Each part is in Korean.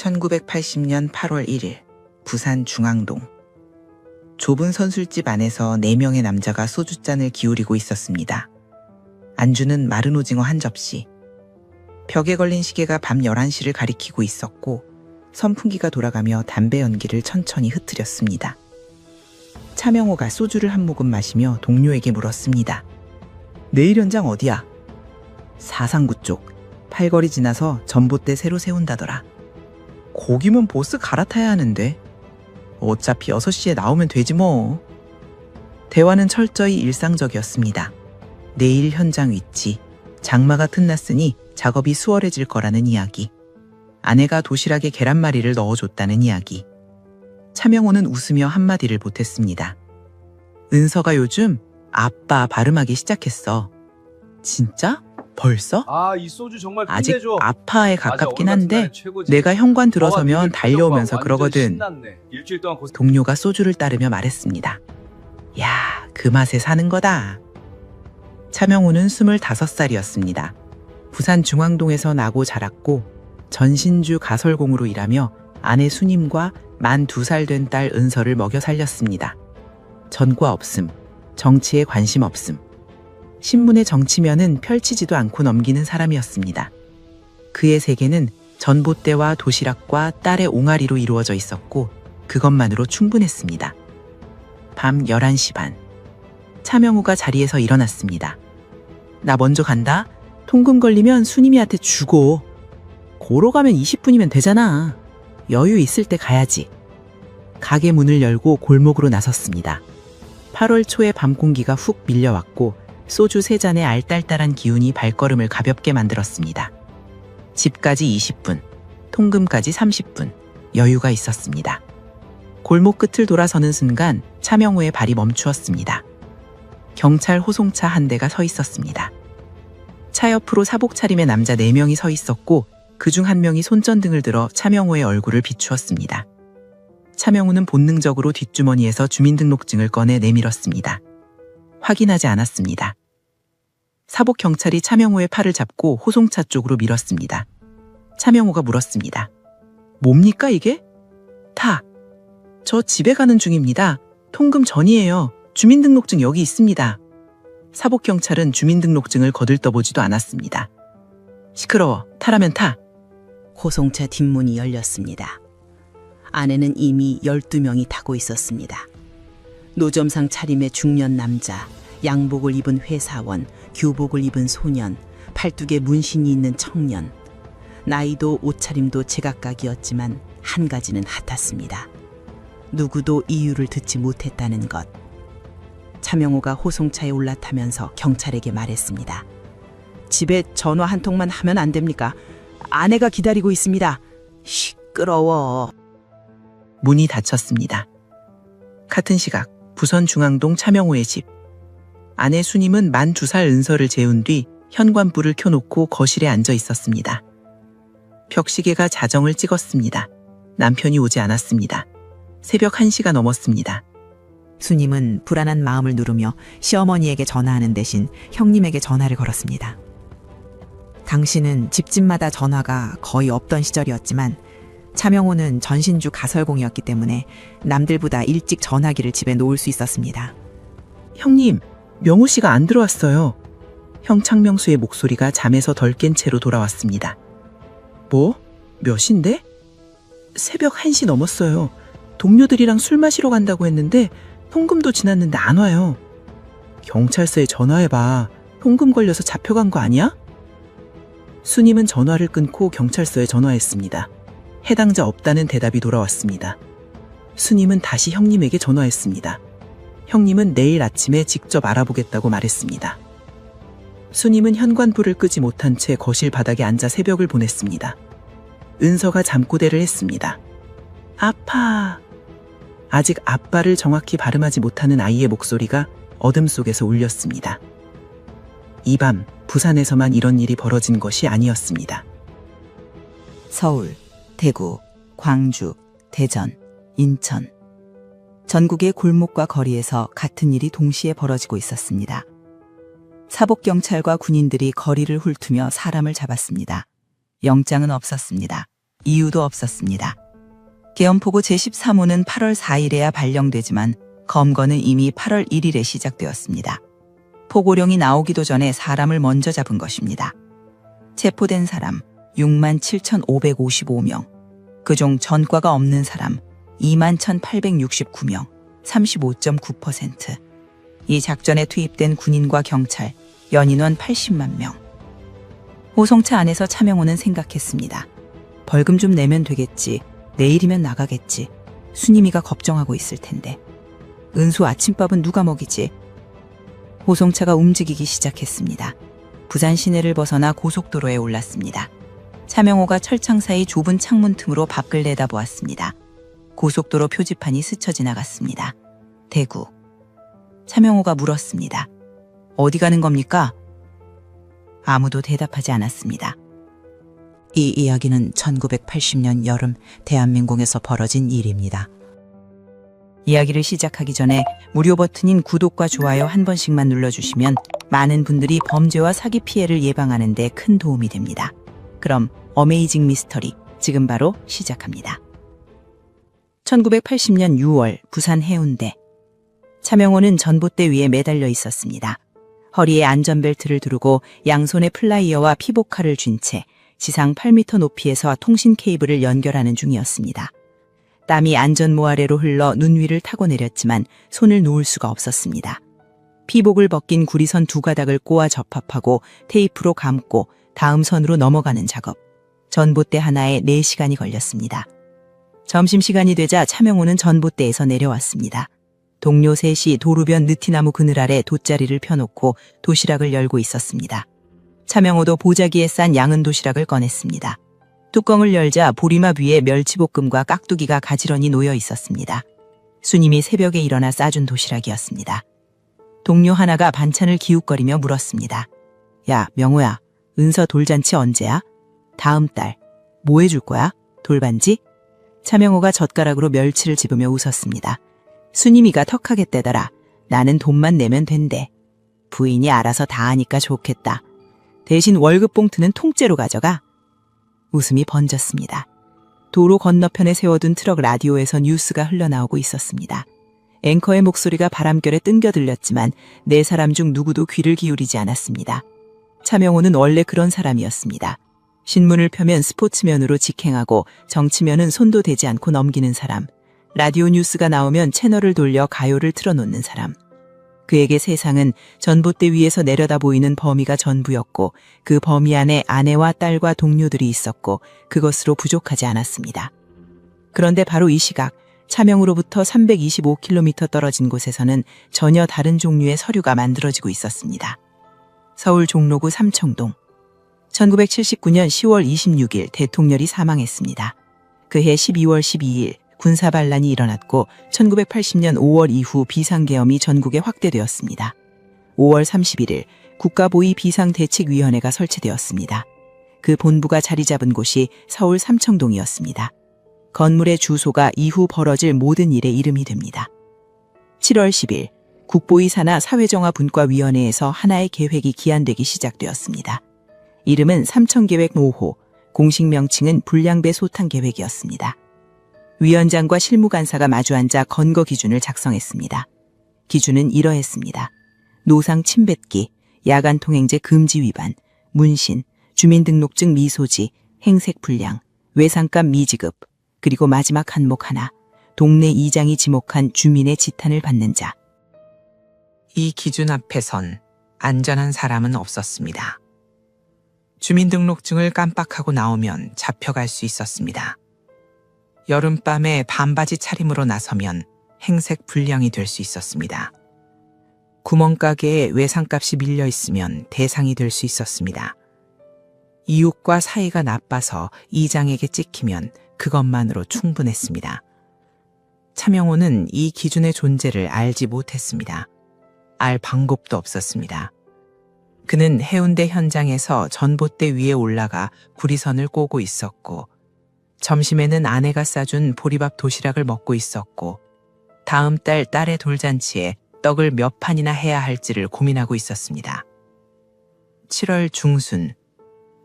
1980년 8월 1일 부산 중앙동. 좁은 선술집 안에서 4명의 남자가 소주잔을 기울이고 있었습니다. 안주는 마른 오징어 한 접시. 벽에 걸린 시계가 밤 11시를 가리키고 있었고 선풍기가 돌아가며 담배 연기를 천천히 흩트렸습니다. 차명호가 소주를 한 모금 마시며 동료에게 물었습니다. 내일 현장 어디야? 사상구 쪽. 팔거리 지나서 전봇대 새로 세운다더라. 거기면 보스 갈아타야 하는데. 어차피 6시에 나오면 되지 뭐. 대화는 철저히 일상적이었습니다. 내일 현장 위치, 장마가 틈났으니 작업이 수월해질 거라는 이야기. 아내가 도시락에 계란말이를 넣어줬다는 이야기. 차명호는 웃으며 한마디를 보탰습니다. 은서가 요즘 아빠 발음하기 시작했어. 진짜? 벌써? 이 소주 정말 아직 끝내줘. 아파에 가깝긴 맞아, 한데 오늘 같은 날은 최고지. 내가 현관 들어서면 니들 달려오면서 완전 그러거든. 신났네. 일주일 동안 고생. 동료가 소주를 따르며 말했습니다. 야, 그 맛에 사는 거다. 차명호는 25살이었습니다. 부산 중앙동에서 나고 자랐고 전신주 가설공으로 일하며 아내 수님과 만 2살 된 딸 은서를 먹여 살렸습니다. 전과 없음, 정치에 관심 없음. 신문의 정치면은 펼치지도 않고 넘기는 사람이었습니다. 그의 세계는 전봇대와 도시락과 딸의 옹알이로 이루어져 있었고 그것만으로 충분했습니다. 밤 11시 반. 차명호가 자리에서 일어났습니다. 나 먼저 간다. 통금 걸리면 수님이한테 주고. 고로 가면 20분이면 되잖아. 여유 있을 때 가야지. 가게 문을 열고 골목으로 나섰습니다. 8월 초에 밤 공기가 훅 밀려왔고 소주 3잔의 알딸딸한 기운이 발걸음을 가볍게 만들었습니다. 집까지 20분, 통금까지 30분, 여유가 있었습니다. 골목 끝을 돌아서는 순간 차명호의 발이 멈추었습니다. 경찰 호송차 한 대가 서 있었습니다. 차 옆으로 사복 차림의 남자 4명이 서 있었고 그중 한 명이 손전등을 들어 차명호의 얼굴을 비추었습니다. 차명호는 본능적으로 뒷주머니에서 주민등록증을 꺼내 내밀었습니다. 확인하지 않았습니다. 사복 경찰이 차명호의 팔을 잡고 호송차 쪽으로 밀었습니다. 차명호가 물었습니다. 뭡니까 이게? 저 집에 가는 중입니다. 통금 전이에요. 주민등록증 여기 있습니다. 사복 경찰은 주민등록증을 거들떠보지도 않았습니다. 시끄러워. 타라면 타. 호송차 뒷문이 열렸습니다. 안에는 이미 12명이 타고 있었습니다. 노점상 차림의 중년 남자, 양복을 입은 회사원, 교복을 입은 소년, 팔뚝에 문신이 있는 청년. 나이도 옷차림도 제각각이었지만 한 가지는 같았습니다. 누구도 이유를 듣지 못했다는 것. 차명호가 호송차에 올라타면서 경찰에게 말했습니다. 집에 전화 한 통만 하면 안 됩니까? 아내가 기다리고 있습니다. 시끄러워. 문이 닫혔습니다. 같은 시각 부선 중앙동 차명호의 집. 아내 수님은 만 2살 은서를 재운 뒤 현관불을 켜놓고 거실에 앉아 있었습니다. 벽시계가 자정을 찍었습니다. 남편이 오지 않았습니다. 새벽 1시가 넘었습니다. 수님은 불안한 마음을 누르며 시어머니에게 전화하는 대신 형님에게 전화를 걸었습니다. 당시는 집집마다 전화가 거의 없던 시절이었지만 차명호는 전신주 가설공이었기 때문에 남들보다 일찍 전화기를 집에 놓을 수 있었습니다. 형님, 명호 씨가 안 들어왔어요. 형 창명수의 목소리가 잠에서 덜 깬 채로 돌아왔습니다. 뭐? 몇 시인데? 새벽 1시 넘었어요. 동료들이랑 술 마시러 간다고 했는데 통금도 지났는데 안 와요. 경찰서에 전화해봐. 통금 걸려서 잡혀간 거 아니야? 수님은 전화를 끊고 경찰서에 전화했습니다. 해당자 없다는 대답이 돌아왔습니다. 수님은 다시 형님에게 전화했습니다. 형님은 내일 아침에 직접 알아보겠다고 말했습니다. 수님은 현관불을 끄지 못한 채 거실 바닥에 앉아 새벽을 보냈습니다. 은서가 잠꼬대를 했습니다. 아파. 아직 아빠를 정확히 발음하지 못하는 아이의 목소리가 어둠 속에서 울렸습니다. 이 밤 부산에서만 이런 일이 벌어진 것이 아니었습니다. 서울, 대구, 광주, 대전, 인천. 전국의 골목과 거리에서 같은 일이 동시에 벌어지고 있었습니다. 사복경찰과 군인들이 거리를 훑으며 사람을 잡았습니다. 영장은 없었습니다. 이유도 없었습니다. 계엄포고 제13호는 8월 4일에야 발령되지만 검거는 이미 8월 1일에 시작되었습니다. 포고령이 나오기도 전에 사람을 먼저 잡은 것입니다. 체포된 사람 67,555명, 그중 전과가 없는 사람 21,869명, 35.9%. 이 작전에 투입된 군인과 경찰, 연인원 80만 명. 호송차 안에서 차명호는 생각했습니다. 벌금 좀 내면 되겠지. 내일이면 나가겠지. 순임이가 걱정하고 있을 텐데. 은수 아침밥은 누가 먹이지? 호송차가 움직이기 시작했습니다. 부산 시내를 벗어나 고속도로에 올랐습니다. 차명호가 철창 사이 좁은 창문 틈으로 밖을 내다보았습니다. 고속도로 표지판이 스쳐 지나갔습니다. 대구. 차명호가 물었습니다. 어디 가는 겁니까? 아무도 대답하지 않았습니다. 이 이야기는 1980년 여름 대한민국에서 벌어진 일입니다. 이야기를 시작하기 전에 무료 버튼인 구독과 좋아요 한 번씩만 눌러주시면 많은 분들이 범죄와 사기 피해를 예방하는 데 큰 도움이 됩니다. 그럼 어메이징 미스터리 지금 바로 시작합니다. 1980년 6월 부산 해운대. 차명호는 전봇대 위에 매달려 있었습니다. 허리에 안전벨트를 두르고 양손에 플라이어와 피복칼을 쥔 채 지상 8m 높이에서 통신 케이블을 연결하는 중이었습니다. 땀이 안전모 아래로 흘러 눈 위를 타고 내렸지만 손을 놓을 수가 없었습니다. 피복을 벗긴 구리선 두 가닥을 꼬아 접합하고 테이프로 감고 다음 선으로 넘어가는 작업. 전봇대 하나에 4시간이 걸렸습니다. 점심시간이 되자 차명호는 전봇대에서 내려왔습니다. 동료 셋이 도로변 느티나무 그늘 아래 돗자리를 펴놓고 도시락을 열고 있었습니다. 차명호도 보자기에 싼 양은 도시락을 꺼냈습니다. 뚜껑을 열자 보리맛 위에 멸치볶음과 깍두기가 가지런히 놓여 있었습니다. 순임이 새벽에 일어나 싸준 도시락이었습니다. 동료 하나가 반찬을 기웃거리며 물었습니다. 야, 명호야, 은서 돌잔치 언제야? 다음 달. 뭐 해줄 거야? 돌반지? 차명호가 젓가락으로 멸치를 집으며 웃었습니다. 순임이가 턱하게 떼더라. 나는 돈만 내면 된대. 부인이 알아서 다 하니까 좋겠다. 대신 월급 봉투는 통째로 가져가. 웃음이 번졌습니다. 도로 건너편에 세워둔 트럭 라디오에서 뉴스가 흘러나오고 있었습니다. 앵커의 목소리가 바람결에 뜬겨 들렸지만 4사람 중 누구도 귀를 기울이지 않았습니다. 차명호는 원래 그런 사람이었습니다. 신문을 펴면 스포츠면으로 직행하고 정치면은 손도 대지 않고 넘기는 사람. 라디오 뉴스가 나오면 채널을 돌려 가요를 틀어놓는 사람. 그에게 세상은 전봇대 위에서 내려다 보이는 범위가 전부였고 그 범위 안에 아내와 딸과 동료들이 있었고 그것으로 부족하지 않았습니다. 그런데 바로 이 시각 차명으로부터 325km 떨어진 곳에서는 전혀 다른 종류의 서류가 만들어지고 있었습니다. 서울 종로구 삼청동. 1979년 10월 26일 대통령이 사망했습니다. 그해 12월 12일 군사반란이 일어났고 1980년 5월 이후 비상계엄이 전국에 확대되었습니다. 5월 31일 국가보위 비상대책위원회가 설치되었습니다. 그 본부가 자리 잡은 곳이 서울 삼청동이었습니다. 건물의 주소가 이후 벌어질 모든 일의 이름이 됩니다. 7월 10일 국보위 산하 사회정화분과위원회에서 하나의 계획이 기한되기 시작되었습니다. 이름은 삼청계획 5호, 공식 명칭은 불량배 소탕 계획이었습니다. 위원장과 실무간사가 마주 앉아 건거 기준을 작성했습니다. 기준은 이러했습니다. 노상 침뱉기, 야간 통행제 금지 위반, 문신, 주민등록증 미소지, 행색 불량, 외상값 미지급, 그리고 마지막 항목 하나, 동네 이장이 지목한 주민의 지탄을 받는 자. 이 기준 앞에선 안전한 사람은 없었습니다. 주민등록증을 깜빡하고 나오면 잡혀갈 수 있었습니다. 여름밤에 반바지 차림으로 나서면 행색 불량이 될 수 있었습니다. 구멍가게에 외상값이 밀려 있으면 대상이 될 수 있었습니다. 이웃과 사이가 나빠서 이장에게 찍히면 그것만으로 충분했습니다. 차명호는 이 기준의 존재를 알지 못했습니다. 알 방법도 없었습니다. 그는 해운대 현장에서 전봇대 위에 올라가 구리선을 꼬고 있었고 점심에는 아내가 싸준 보리밥 도시락을 먹고 있었고 다음 달 딸의 돌잔치에 떡을 몇 판이나 해야 할지를 고민하고 있었습니다. 7월 중순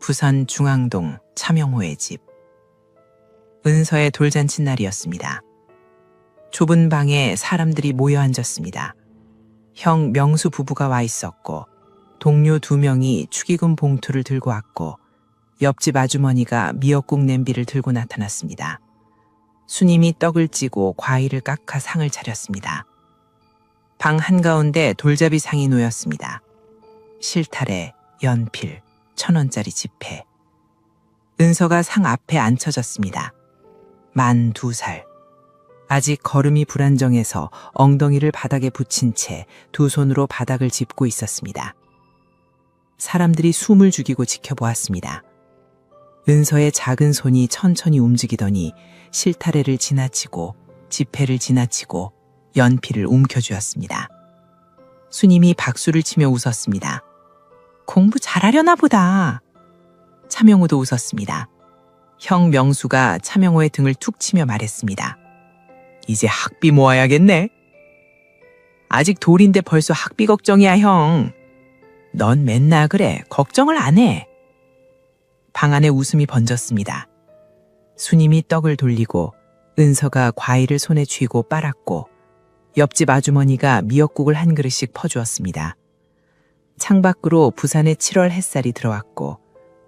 부산 중앙동 차명호의 집. 은서의 돌잔치 날이었습니다. 좁은 방에 사람들이 모여 앉았습니다. 형 명수 부부가 와 있었고 동료 2명이 축의금 봉투를 들고 왔고 옆집 아주머니가 미역국 냄비를 들고 나타났습니다. 수님이 떡을 찌고 과일을 깎아 상을 차렸습니다. 방 한가운데 돌잡이 상이 놓였습니다. 실타래, 연필, 1,000원짜리 지폐. 은서가 상 앞에 앉혀졌습니다. 만 2살. 아직 걸음이 불안정해서 엉덩이를 바닥에 붙인 채 2손으로 바닥을 짚고 있었습니다. 사람들이 숨을 죽이고 지켜보았습니다. 은서의 작은 손이 천천히 움직이더니 실타래를 지나치고 지폐를 지나치고 연필을 움켜쥐었습니다. 수님이 박수를 치며 웃었습니다. 공부 잘하려나 보다. 차명호도 웃었습니다. 형 명수가 차명호의 등을 툭 치며 말했습니다. 이제 학비 모아야겠네. 아직 돌인데 벌써 학비 걱정이야, 형. 넌 맨날 그래. 걱정을 안 해. 방 안에 웃음이 번졌습니다. 수님이 떡을 돌리고 은서가 과일을 손에 쥐고 빨았고 옆집 아주머니가 미역국을 한 그릇씩 퍼주었습니다. 창밖으로 부산의 7월 햇살이 들어왔고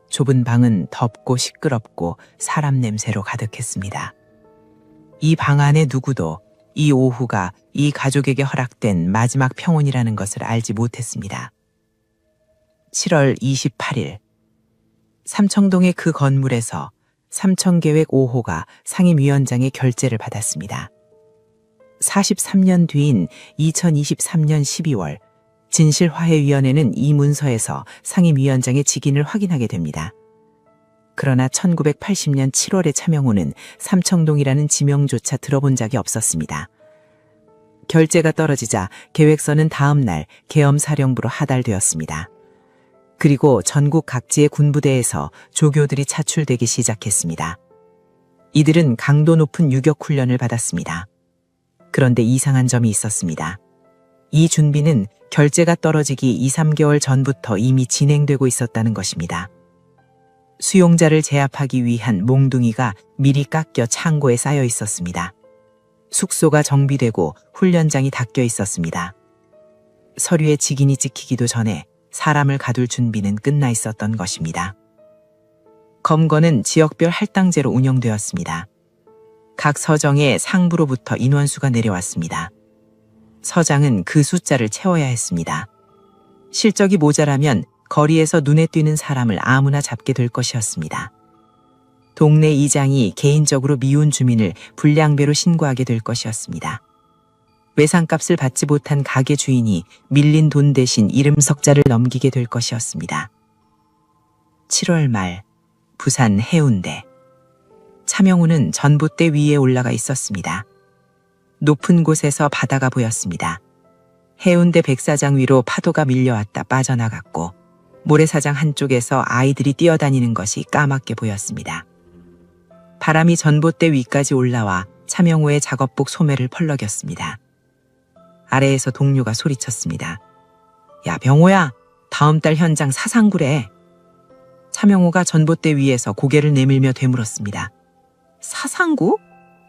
좁은 방은 덥고 시끄럽고 사람 냄새로 가득했습니다. 이 방 안에 누구도 이 오후가 이 가족에게 허락된 마지막 평온이라는 것을 알지 못했습니다. 7월 28일 삼청동의 그 건물에서 삼청계획 5호가 상임위원장의 결재를 받았습니다. 43년 뒤인 2023년 12월 진실화해위원회는 이 문서에서 상임위원장의 직인을 확인하게 됩니다. 그러나 1980년 7월에 차명호는 삼청동이라는 지명조차 들어본 적이 없었습니다. 결재가 떨어지자 계획서는 다음 날 계엄사령부로 하달되었습니다. 그리고 전국 각지의 군부대에서 조교들이 차출되기 시작했습니다. 이들은 강도 높은 유격훈련을 받았습니다. 그런데 이상한 점이 있었습니다. 이 준비는 결재가 떨어지기 2, 3개월 전부터 이미 진행되고 있었다는 것입니다. 수용자를 제압하기 위한 몽둥이가 미리 깎여 창고에 쌓여 있었습니다. 숙소가 정비되고 훈련장이 닦여 있었습니다. 서류에 직인이 찍히기도 전에 사람을 가둘 준비는 끝나 있었던 것입니다. 검거는 지역별 할당제로 운영되었습니다. 각 서정의 상부로부터 인원수가 내려왔습니다. 서장은 그 숫자를 채워야 했습니다. 실적이 모자라면 거리에서 눈에 띄는 사람을 아무나 잡게 될 것이었습니다. 동네 이장이 개인적으로 미운 주민을 불량배로 신고하게 될 것이었습니다. 외상값을 받지 못한 가게 주인이 밀린 돈 대신 이름 석자를 넘기게 될 것이었습니다. 7월 말 부산 해운대. 차명호는 전봇대 위에 올라가 있었습니다. 높은 곳에서 바다가 보였습니다. 해운대 백사장 위로 파도가 밀려왔다 빠져나갔고 모래사장 한쪽에서 아이들이 뛰어다니는 것이 까맣게 보였습니다. 바람이 전봇대 위까지 올라와 차명호의 작업복 소매를 펄럭였습니다. 아래에서 동료가 소리쳤습니다. 야 병호야, 다음 달 현장 사상구래. 차명호가 전봇대 위에서 고개를 내밀며 되물었습니다. 사상구?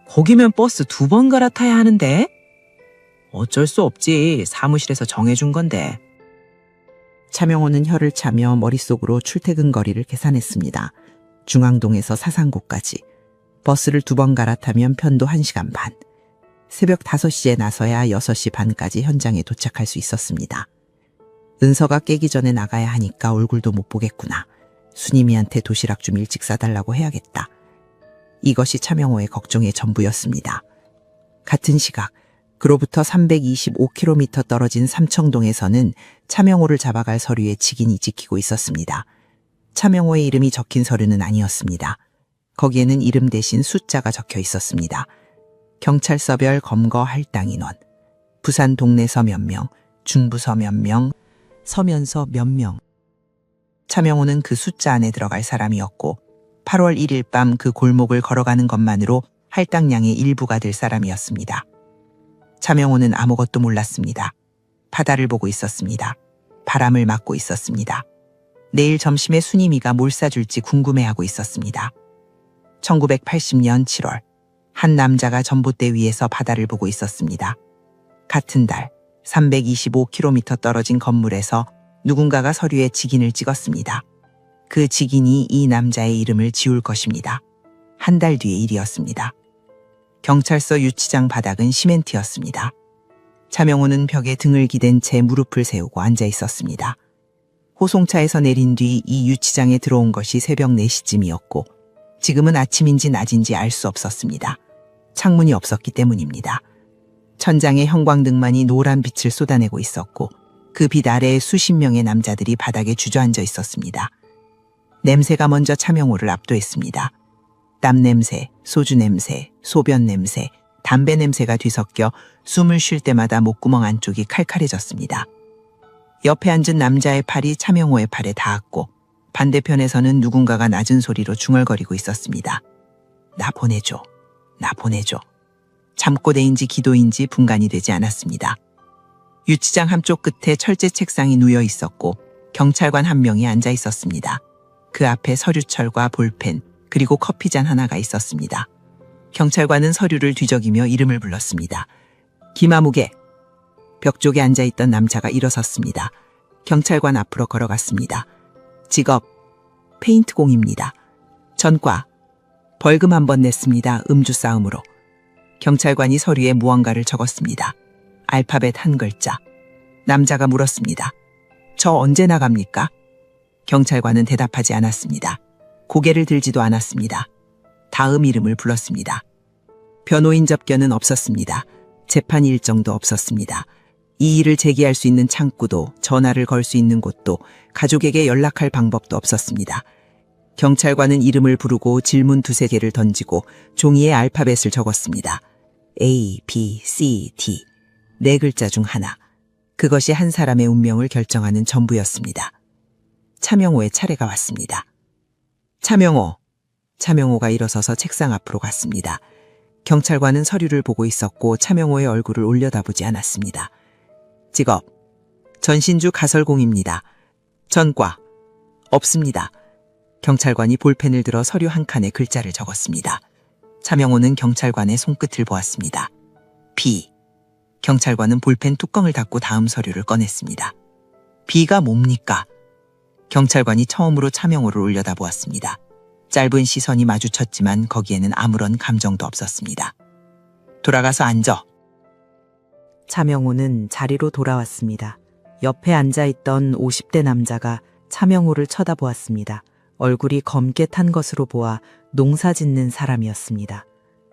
거기면 버스 2번 갈아타야 하는데? 어쩔 수 없지. 사무실에서 정해준 건데. 차명호는 혀를 차며 머릿속으로 출퇴근 거리를 계산했습니다. 중앙동에서 사상구까지. 버스를 2번 갈아타면 편도 1시간 반. 새벽 5시에 나서야 6시 반까지 현장에 도착할 수 있었습니다. 은서가 깨기 전에 나가야 하니까 얼굴도 못 보겠구나. 수님이한테 도시락 좀 일찍 싸달라고 해야겠다. 이것이 차명호의 걱정의 전부였습니다. 같은 시각, 그로부터 325km 떨어진 삼청동에서는 차명호를 잡아갈 서류에 직인이 찍히고 있었습니다. 차명호의 이름이 적힌 서류는 아니었습니다. 거기에는 이름 대신 숫자가 적혀 있었습니다. 경찰서별 검거 할당 인원, 부산 동네서 몇 명, 중부서 몇 명, 서면서 몇 명. 차명호는 그 숫자 안에 들어갈 사람이었고 8월 1일 밤 그 골목을 걸어가는 것만으로 할당량의 일부가 될 사람이었습니다. 차명호는 아무것도 몰랐습니다. 바다를 보고 있었습니다. 바람을 맞고 있었습니다. 내일 점심에 순이미가 뭘 싸줄지 궁금해하고 있었습니다. 1980년 7월 한 남자가 전봇대 위에서 바다를 보고 있었습니다. 같은 달 325km 떨어진 건물에서 누군가가 서류에 직인을 찍었습니다. 그 직인이 이 남자의 이름을 지울 것입니다. 한 달 뒤의 일이었습니다. 경찰서 유치장 바닥은 시멘트였습니다. 차명호는 벽에 등을 기댄 채 무릎을 세우고 앉아 있었습니다. 호송차에서 내린 뒤 이 유치장에 들어온 것이 새벽 4시쯤이었고 지금은 아침인지 낮인지 알 수 없었습니다. 창문이 없었기 때문입니다. 천장에 형광등만이 노란 빛을 쏟아내고 있었고 그 빛 아래에 수십 명의 남자들이 바닥에 주저앉아 있었습니다. 냄새가 먼저 차명호를 압도했습니다. 땀 냄새, 소주 냄새, 소변 냄새, 담배 냄새가 뒤섞여 숨을 쉴 때마다 목구멍 안쪽이 칼칼해졌습니다. 옆에 앉은 남자의 팔이 차명호의 팔에 닿았고 반대편에서는 누군가가 낮은 소리로 중얼거리고 있었습니다. 나 보내줘. 나 보내줘. 잠꼬대인지 기도인지 분간이 되지 않았습니다. 유치장 한쪽 끝에 철제 책상이 누여 있었고 경찰관 한 명이 앉아 있었습니다. 그 앞에 서류철과 볼펜 그리고 커피잔 하나가 있었습니다. 경찰관은 서류를 뒤적이며 이름을 불렀습니다. 김아무개. 벽 쪽에 앉아있던 남자가 일어섰습니다. 경찰관 앞으로 걸어갔습니다. 직업, 페인트공입니다. 전과, 벌금 한 번 냈습니다. 음주 싸움으로. 경찰관이 서류에 무언가를 적었습니다. 알파벳 한 글자. 남자가 물었습니다. 저 언제 나갑니까? 경찰관은 대답하지 않았습니다. 고개를 들지도 않았습니다. 다음 이름을 불렀습니다. 변호인 접견은 없었습니다. 재판 일정도 없었습니다. 이 일을 제기할 수 있는 창구도 전화를 걸 수 있는 곳도 가족에게 연락할 방법도 없었습니다. 경찰관은 이름을 부르고 질문 2-3개를 던지고 종이에 알파벳을 적었습니다. A, B, C, D. 4글자 중 하나. 그것이 한 사람의 운명을 결정하는 전부였습니다. 차명호의 차례가 왔습니다. 차명호. 차명호가 일어서서 책상 앞으로 갔습니다. 경찰관은 서류를 보고 있었고 차명호의 얼굴을 올려다보지 않았습니다. 직업. 전신주 가설공입니다. 전과. 없습니다. 경찰관이 볼펜을 들어 서류 한 칸에 글자를 적었습니다. 차명호는 경찰관의 손끝을 보았습니다. B. 경찰관은 볼펜 뚜껑을 닫고 다음 서류를 꺼냈습니다. B가 뭡니까? 경찰관이 처음으로 차명호를 올려다보았습니다. 짧은 시선이 마주쳤지만 거기에는 아무런 감정도 없었습니다. 돌아가서 앉아. 차명호는 자리로 돌아왔습니다. 옆에 앉아있던 50대 남자가 차명호를 쳐다보았습니다. 얼굴이 검게 탄 것으로 보아 농사 짓는 사람이었습니다.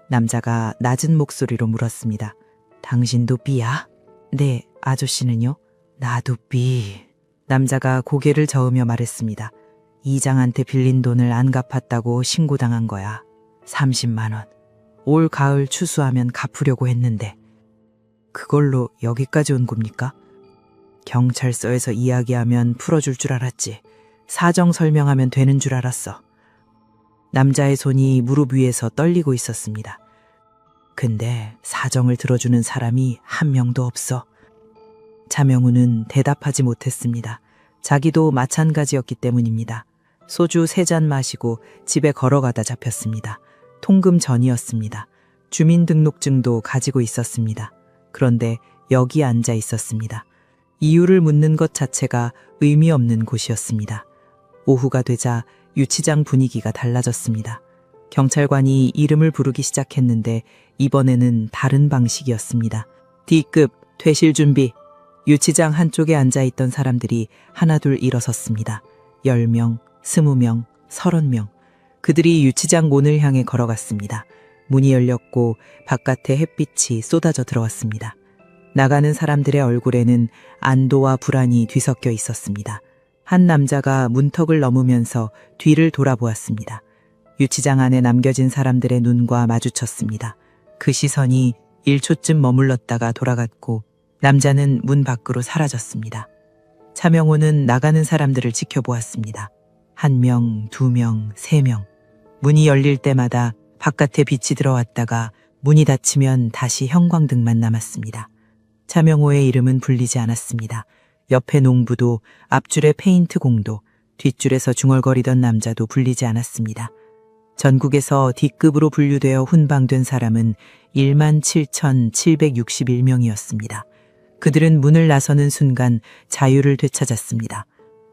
남자가 낮은 목소리로 물었습니다. 당신도 B야? 네, 아저씨는요? 나도 B. 남자가 고개를 저으며 말했습니다. 이장한테 빌린 돈을 안 갚았다고 신고당한 거야. 30만 원. 올 가을 추수하면 갚으려고 했는데. 그걸로 여기까지 온 겁니까? 경찰서에서 이야기하면 풀어줄 줄 알았지. 사정 설명하면 되는 줄 알았어. 남자의 손이 무릎 위에서 떨리고 있었습니다. 근데 사정을 들어주는 사람이 한 명도 없어. 차명우는 대답하지 못했습니다. 자기도 마찬가지였기 때문입니다. 소주 3잔 마시고 집에 걸어가다 잡혔습니다. 통금 전이었습니다. 주민등록증도 가지고 있었습니다. 그런데 여기 앉아 있었습니다. 이유를 묻는 것 자체가 의미 없는 곳이었습니다. 오후가 되자 유치장 분위기가 달라졌습니다. 경찰관이 이름을 부르기 시작했는데 이번에는 다른 방식이었습니다. D급 퇴실 준비. 유치장 한쪽에 앉아있던 사람들이 하나둘 일어섰습니다. 10명, 20명, 30명. 그들이 유치장 문을 향해 걸어갔습니다. 문이 열렸고 바깥에 햇빛이 쏟아져 들어왔습니다. 나가는 사람들의 얼굴에는 안도와 불안이 뒤섞여 있었습니다. 한 남자가 문턱을 넘으면서 뒤를 돌아보았습니다. 유치장 안에 남겨진 사람들의 눈과 마주쳤습니다. 그 시선이 1초쯤 머물렀다가 돌아갔고 남자는 문 밖으로 사라졌습니다. 차명호는 나가는 사람들을 지켜보았습니다. 1명, 2명, 3명. 문이 열릴 때마다 바깥에 빛이 들어왔다가 문이 닫히면 다시 형광등만 남았습니다. 차명호의 이름은 불리지 않았습니다. 옆에 농부도, 앞줄에 페인트 공도, 뒷줄에서 중얼거리던 남자도 불리지 않았습니다. 전국에서 D급으로 분류되어 훈방된 사람은 17,761명이었습니다. 그들은 문을 나서는 순간 자유를 되찾았습니다.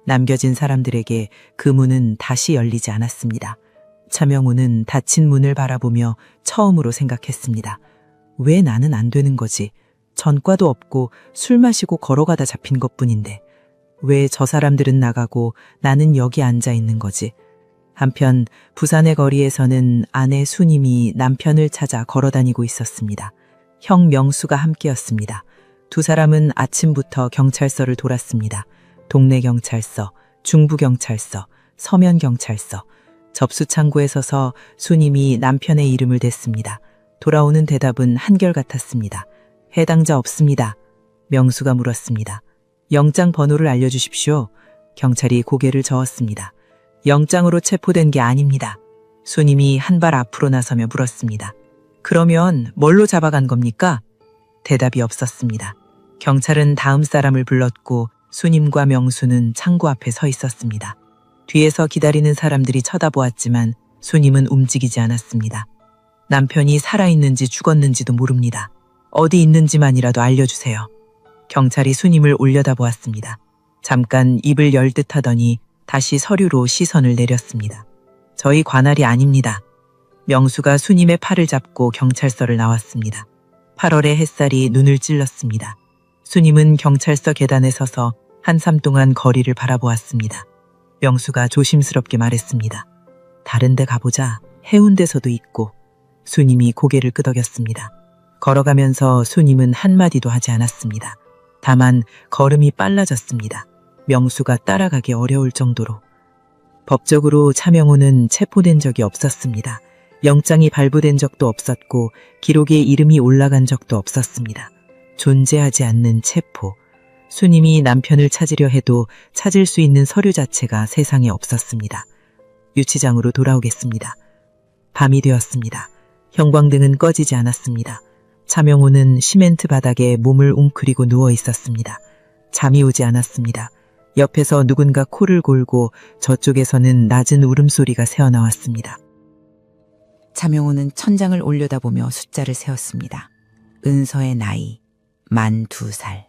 남겨진 사람들에게 그 문은 다시 열리지 않았습니다. 차명우는 닫힌 문을 바라보며 처음으로 생각했습니다. 왜 나는 안 되는 거지? 전과도 없고 술 마시고 걸어가다 잡힌 것뿐인데 왜 저 사람들은 나가고 나는 여기 앉아 있는 거지? 한편 부산의 거리에서는 아내 수님이 남편을 찾아 걸어다니고 있었습니다. 형 명수가 함께였습니다. 두 사람은 아침부터 경찰서를 돌았습니다. 동네 경찰서, 중부경찰서, 서면경찰서. 접수창구에 서서 수님이 남편의 이름을 댔습니다. 돌아오는 대답은 한결같았습니다. 해당자 없습니다. 명수가 물었습니다. 영장 번호를 알려주십시오. 경찰이 고개를 저었습니다. 영장으로 체포된 게 아닙니다. 수님이 한 발 앞으로 나서며 물었습니다. 그러면 뭘로 잡아간 겁니까? 대답이 없었습니다. 경찰은 다음 사람을 불렀고 수님과 명수는 창구 앞에 서 있었습니다. 뒤에서 기다리는 사람들이 쳐다보았지만 수님은 움직이지 않았습니다. 남편이 살아있는지 죽었는지도 모릅니다. 어디 있는지만이라도 알려주세요. 경찰이 수님을 올려다보았습니다. 잠깐 입을 열 듯 하더니 다시 서류로 시선을 내렸습니다. 저희 관할이 아닙니다. 명수가 수님의 팔을 잡고 경찰서를 나왔습니다. 8월의 햇살이 눈을 찔렀습니다. 수님은 경찰서 계단에 서서 한참 동안 거리를 바라보았습니다. 명수가 조심스럽게 말했습니다. 다른 데 가보자. 해운대서도 있고. 수님이 고개를 끄덕였습니다. 걸어가면서 수님은 한마디도 하지 않았습니다. 다만 걸음이 빨라졌습니다. 명수가 따라가기 어려울 정도로. 법적으로 차명우는 체포된 적이 없었습니다. 영장이 발부된 적도 없었고 기록에 이름이 올라간 적도 없었습니다. 존재하지 않는 체포. 수님이 남편을 찾으려 해도 찾을 수 있는 서류 자체가 세상에 없었습니다. 유치장으로 돌아오겠습니다. 밤이 되었습니다. 형광등은 꺼지지 않았습니다. 차명우는 시멘트 바닥에 몸을 웅크리고 누워 있었습니다. 잠이 오지 않았습니다. 옆에서 누군가 코를 골고 저쪽에서는 낮은 울음소리가 새어나왔습니다. 차명우는 천장을 올려다보며 숫자를 세었습니다. 은서의 나이 12살.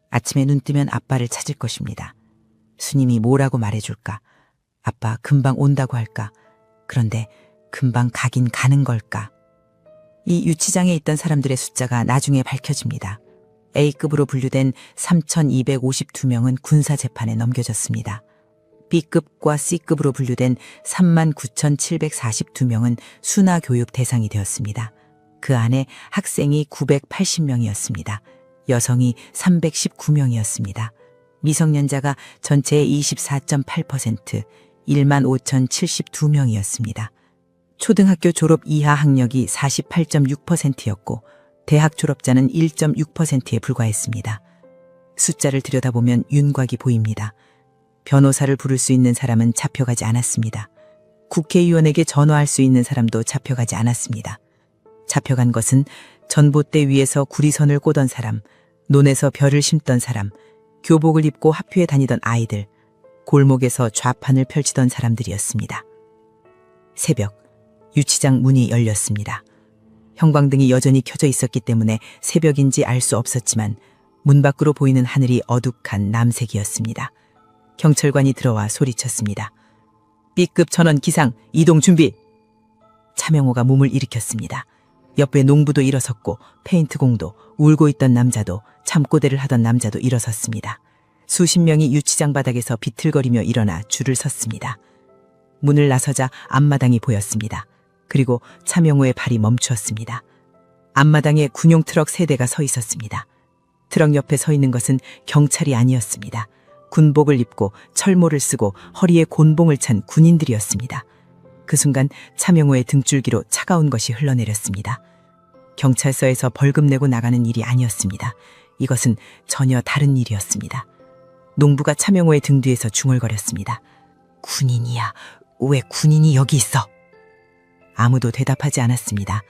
아침에 눈 뜨면 아빠를 찾을 것입니다. 수님이 뭐라고 말해줄까? 아빠 금방 온다고 할까? 그런데 금방 가긴 가는 걸까? 이 유치장에 있던 사람들의 숫자가 나중에 밝혀집니다. A급으로 분류된 3,252명은 군사재판에 넘겨졌습니다. B급과 C급으로 분류된 39,742명은 순화교육 대상이 되었습니다. 그 안에 학생이 980명이었습니다. 여성이 319명이었습니다. 미성년자가 전체의 24.8%, 15,072명이었습니다. 초등학교 졸업 이하 학력이 48.6%였고 대학 졸업자는 1.6%에 불과했습니다. 숫자를 들여다보면 윤곽이 보입니다. 변호사를 부를 수 있는 사람은 잡혀가지 않았습니다. 국회의원에게 전화할 수 있는 사람도 잡혀가지 않았습니다. 잡혀간 것은 전봇대 위에서 구리선을 꽂던 사람, 논에서 벼를 심던 사람, 교복을 입고 학교에 다니던 아이들, 골목에서 좌판을 펼치던 사람들이었습니다. 새벽, 유치장 문이 열렸습니다. 형광등이 여전히 켜져 있었기 때문에 새벽인지 알 수 없었지만 문 밖으로 보이는 하늘이 어둑한 남색이었습니다. 경찰관이 들어와 소리쳤습니다. B급 전원 기상 이동 준비. 차명호가 몸을 일으켰습니다. 옆에 농부도 일어섰고 페인트공도, 울고 있던 남자도, 잠꼬대를 하던 남자도 일어섰습니다. 수십 명이 유치장 바닥에서 비틀거리며 일어나 줄을 섰습니다. 문을 나서자 앞마당이 보였습니다. 그리고 차명호의 발이 멈추었습니다. 앞마당에 군용 트럭 3대가 서 있었습니다. 트럭 옆에 서 있는 것은 경찰이 아니었습니다. 군복을 입고 철모를 쓰고 허리에 곤봉을 찬 군인들이었습니다. 그 순간 차명호의 등줄기로 차가운 것이 흘러내렸습니다. 경찰서에서 벌금 내고 나가는 일이 아니었습니다. 이것은 전혀 다른 일이었습니다. 농부가 차명호의 등 뒤에서 중얼거렸습니다. 군인이야. 왜 군인이 여기 있어? 아무도 대답하지 않았습니다.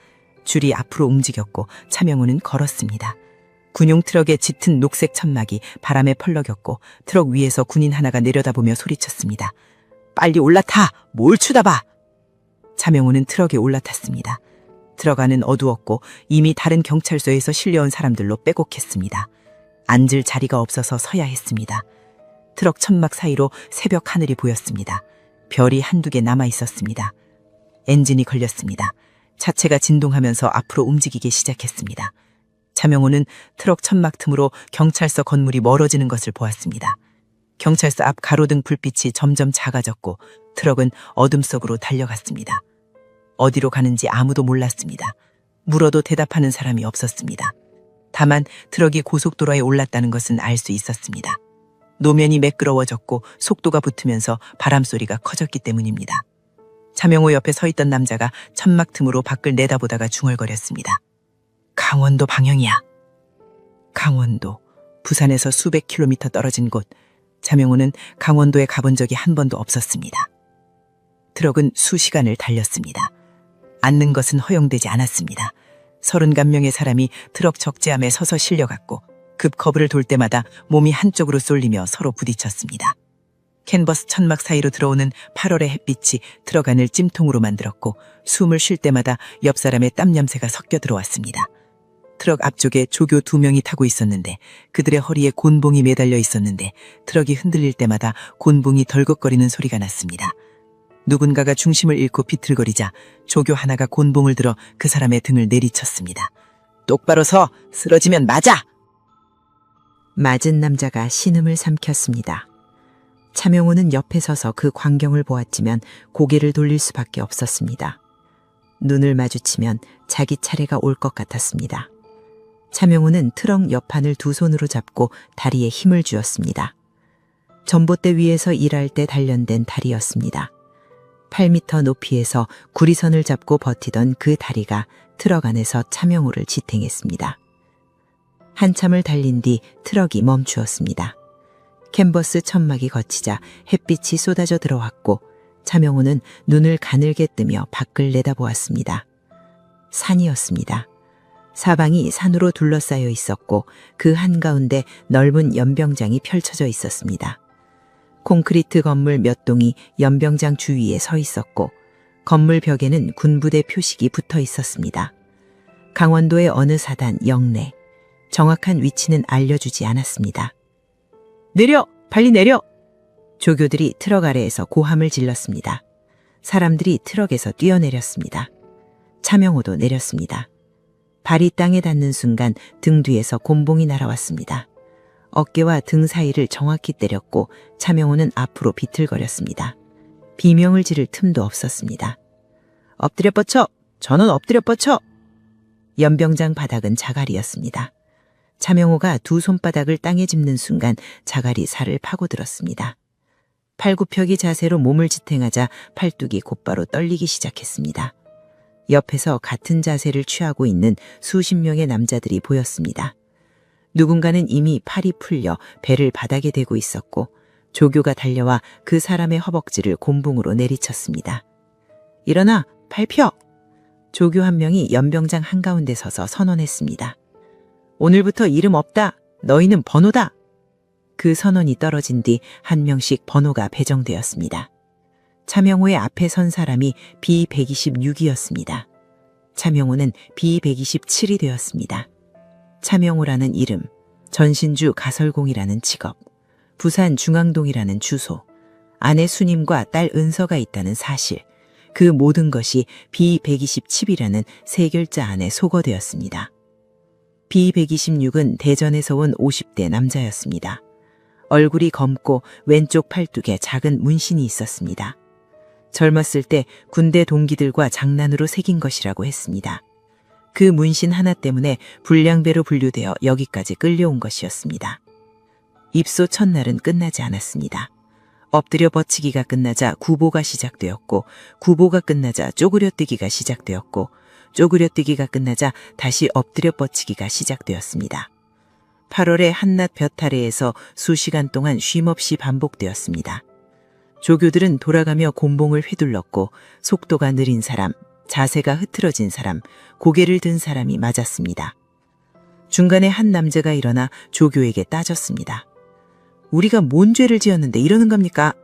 줄이 앞으로 움직였고 차명호는 걸었습니다. 군용 트럭의 짙은 녹색 천막이 바람에 펄럭였고 트럭 위에서 군인 하나가 내려다보며 소리쳤습니다. 빨리 올라타! 뭘 쳐다봐! 차명호는 트럭에 올라탔습니다. 트럭 안은 어두웠고 이미 다른 경찰서에서 실려온 사람들로 빼곡했습니다. 앉을 자리가 없어서 서야 했습니다. 트럭 천막 사이로 새벽 하늘이 보였습니다. 별이 한두 개 남아 있었습니다. 엔진이 걸렸습니다. 차체가 진동하면서 앞으로 움직이기 시작했습니다. 차명호는 트럭 천막 틈으로 경찰서 건물이 멀어지는 것을 보았습니다. 경찰서 앞 가로등 불빛이 점점 작아졌고 트럭은 어둠 속으로 달려갔습니다. 어디로 가는지 아무도 몰랐습니다. 물어도 대답하는 사람이 없었습니다. 다만 트럭이 고속도로에 올랐다는 것은 알 수 있었습니다. 노면이 매끄러워졌고 속도가 붙으면서 바람소리가 커졌기 때문입니다. 차명호 옆에 서 있던 남자가 천막 틈으로 밖을 내다보다가 중얼거렸습니다. 강원도 방향이야. 강원도, 부산에서 수백 킬로미터 떨어진 곳. 차명호는 강원도에 가본 적이 한 번도 없었습니다. 트럭은 수시간을 달렸습니다. 앉는 것은 허용되지 않았습니다. 30간 사람이 트럭 적재함에 서서 실려갔고 급 커브를 돌 때마다 몸이 한쪽으로 쏠리며 서로 부딪혔습니다. 캔버스 천막 사이로 들어오는 8월의 햇빛이 트럭 안을 찜통으로 만들었고 숨을 쉴 때마다 옆 사람의 땀 냄새가 섞여 들어왔습니다. 트럭 앞쪽에 조교 2명이 타고 있었는데 그들의 허리에 곤봉이 매달려 있었는데 트럭이 흔들릴 때마다 곤봉이 덜컥거리는 소리가 났습니다. 누군가가 중심을 잃고 비틀거리자 조교 하나가 곤봉을 들어 그 사람의 등을 내리쳤습니다. 똑바로 서! 쓰러지면 맞아! 맞은 남자가 신음을 삼켰습니다. 차명호는 옆에 서서 그 광경을 보았지만 고개를 돌릴 수밖에 없었습니다. 눈을 마주치면 자기 차례가 올 것 같았습니다. 차명호는 트럭 옆판을 두 손으로 잡고 다리에 힘을 주었습니다. 전봇대 위에서 일할 때 단련된 다리였습니다. 8m 높이에서 구리선을 잡고 버티던 그 다리가 트럭 안에서 차명호를 지탱했습니다. 한참을 달린 뒤 트럭이 멈추었습니다. 캔버스 천막이 걷히자 햇빛이 쏟아져 들어왔고 차명호는 눈을 가늘게 뜨며 밖을 내다보았습니다. 산이었습니다. 사방이 산으로 둘러싸여 있었고 그 한가운데 넓은 연병장이 펼쳐져 있었습니다. 콘크리트 건물 몇 동이 연병장 주위에 서 있었고 건물 벽에는 군부대 표식이 붙어 있었습니다. 강원도의 어느 사단 영내, 정확한 위치는 알려주지 않았습니다. 내려! 빨리 내려! 조교들이 트럭 아래에서 고함을 질렀습니다. 사람들이 트럭에서 뛰어내렸습니다. 차명호도 내렸습니다. 발이 땅에 닿는 순간 등 뒤에서 곤봉이 날아왔습니다. 어깨와 등 사이를 정확히 때렸고 차명호는 앞으로 비틀거렸습니다. 비명을 지를 틈도 없었습니다. 엎드려 뻗쳐! 전원 엎드려 뻗쳐! 연병장 바닥은 자갈이었습니다. 차명호가 두 손바닥을 땅에 짚는 순간 자갈이 살을 파고들었습니다. 팔굽혀기 자세로 몸을 지탱하자 팔뚝이 곧바로 떨리기 시작했습니다. 옆에서 같은 자세를 취하고 있는 수십 명의 남자들이 보였습니다. 누군가는 이미 팔이 풀려 배를 바닥에 대고 있었고 조교가 달려와 그 사람의 허벅지를 곤봉으로 내리쳤습니다. 일어나! 팔 펴! 조교 한 명이 연병장 한가운데 서서 선언했습니다. 오늘부터 이름 없다. 너희는 번호다. 그 선언이 떨어진 뒤 한 명씩 번호가 배정되었습니다. 차명호의 앞에 선 사람이 B126이었습니다. 차명호는 B127이 되었습니다. 차명호라는 이름, 전신주 가설공이라는 직업, 부산 중앙동이라는 주소, 아내 수님과 딸 은서가 있다는 사실, 그 모든 것이 B127이라는 세 글자 안에 소거되었습니다. B126은 대전에서 온 50대 남자였습니다. 얼굴이 검고 왼쪽 팔뚝에 작은 문신이 있었습니다. 젊었을 때 군대 동기들과 장난으로 새긴 것이라고 했습니다. 그 문신 하나 때문에 불량배로 분류되어 여기까지 끌려온 것이었습니다. 입소 첫날은 끝나지 않았습니다. 엎드려 버치기가 끝나자 구보가 시작되었고 구보가 끝나자 쪼그려뜨기가 시작되었고 쪼그려뜨기가 끝나자 다시 엎드려 뻗치기가 시작되었습니다. 8월의 한낮 볕 아래에서 수시간 동안 쉼없이 반복되었습니다. 조교들은 돌아가며 곤봉을 휘둘렀고 속도가 느린 사람, 자세가 흐트러진 사람, 고개를 든 사람이 맞았습니다. 중간에 한 남자가 일어나 조교에게 따졌습니다. 우리가 뭔 죄를 지었는데 이러는 겁니까?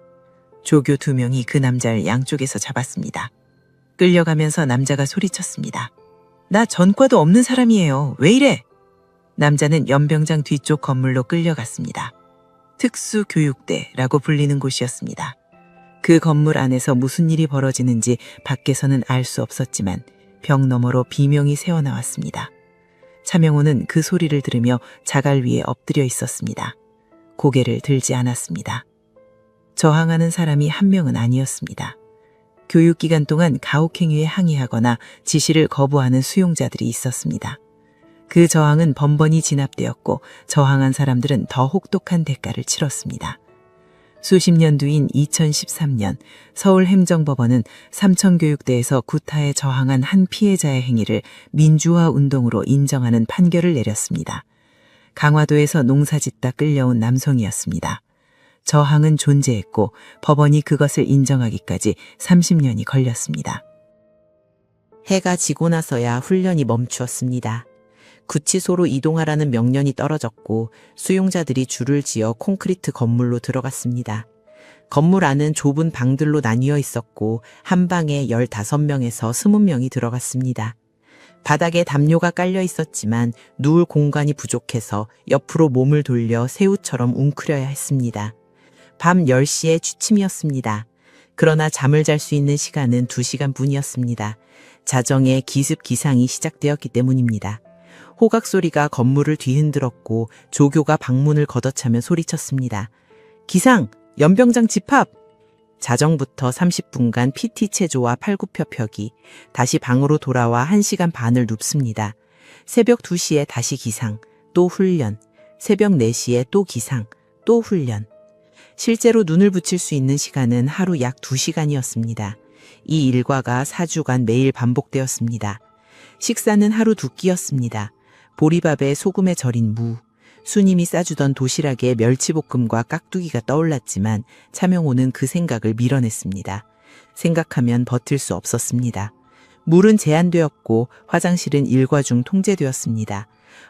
조교 2명이 그 남자를 양쪽에서 잡았습니다. 끌려가면서 남자가 소리쳤습니다. 나 전과도 없는 사람이에요. 왜 이래? 남자는 연병장 뒤쪽 건물로 끌려갔습니다. 특수교육대라고 불리는 곳이었습니다. 그 건물 안에서 무슨 일이 벌어지는지 밖에서는 알 수 없었지만 벽 너머로 비명이 새어나왔습니다. 차명호는 그 소리를 들으며 자갈 위에 엎드려 있었습니다. 고개를 들지 않았습니다. 저항하는 사람이 한 명은 아니었습니다. 교육기간 동안 가혹행위에 항의하거나 지시를 거부하는 수용자들이 있었습니다. 그 저항은 번번이 진압되었고 저항한 사람들은 더 혹독한 대가를 치렀습니다. 수십 년 뒤인 2013년 서울행정법원은 삼천교육대에서 구타에 저항한 한 피해자의 행위를 민주화 운동으로 인정하는 판결을 내렸습니다. 강화도에서 농사짓다 끌려온 남성이었습니다. 저항은 존재했고 법원이 그것을 인정하기까지 30년이 걸렸습니다. 해가 지고 나서야 훈련이 멈추었습니다. 구치소로 이동하라는 명령이 떨어졌고 수용자들이 줄을 지어 콘크리트 건물로 들어갔습니다. 건물 안은 좁은 방들로 나뉘어 있었고 한 방에 15명에서 20명이 들어갔습니다. 바닥에 담요가 깔려 있었지만 누울 공간이 부족해서 옆으로 몸을 돌려 새우처럼 웅크려야 했습니다. 밤 10시에 취침이었습니다. 그러나 잠을 잘 수 있는 시간은 2시간 뿐이었습니다. 자정에 기습 기상이 시작되었기 때문입니다. 호각 소리가 건물을 뒤흔들었고 조교가 방문을 걷어차며 소리쳤습니다. 기상! 연병장 집합! 자정부터 30분간 PT 체조와 팔굽혀펴기, 다시 방으로 돌아와 1시간 반을 눕습니다. 새벽 2시에 다시 기상, 또 훈련, 새벽 4시에 또 기상, 또 훈련. 실제로 눈을 붙일 수 있는 시간은 하루 약 2시간이었습니다. 이 일과가 4주간 매일 반복되었습니다. 식사는 하루 2끼였습니다. 보리밥에 소금에 절인 무, 수님이 싸주던 도시락에 멸치볶음과 깍두기가 떠올랐지만 차명호는 그 생각을 밀어냈습니다. 생각하면 버틸 수 없었습니다. 물은 제한되었고 화장실은 일과 중 통제되었습니다.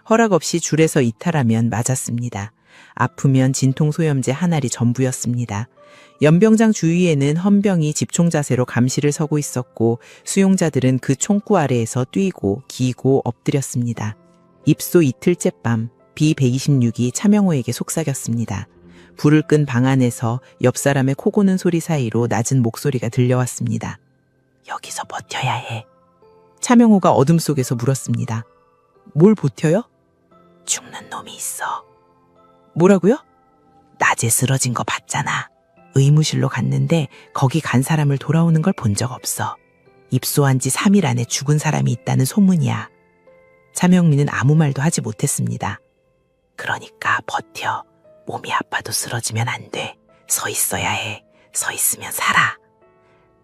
허락 없이 줄에서 이탈하면 맞았습니다. 아프면 진통소염제 한 알이 전부였습니다. 연병장 주위에는 헌병이 집총자세로 감시를 서고 있었고 수용자들은 그 총구 아래에서 뛰고 기고 엎드렸습니다. 입소 이틀째 밤 B126이 차명호에게 속삭였습니다. 불을 끈 방 안에서 옆 사람의 코 고는 소리 사이로 낮은 목소리가 들려왔습니다. 여기서 버텨야 해. 차명호가 어둠 속에서 물었습니다. 뭘 버텨요? 죽는 놈이 있어. 뭐라고요? 낮에 쓰러진 거 봤잖아. 의무실로 갔는데 거기 간 사람을 돌아오는 걸 본 적 없어. 입소한 지 3일 안에 죽은 사람이 있다는 소문이야. 차명민은 아무 말도 하지 못했습니다. 그러니까 버텨. 몸이 아파도 쓰러지면 안 돼. 서 있어야 해. 서 있으면 살아.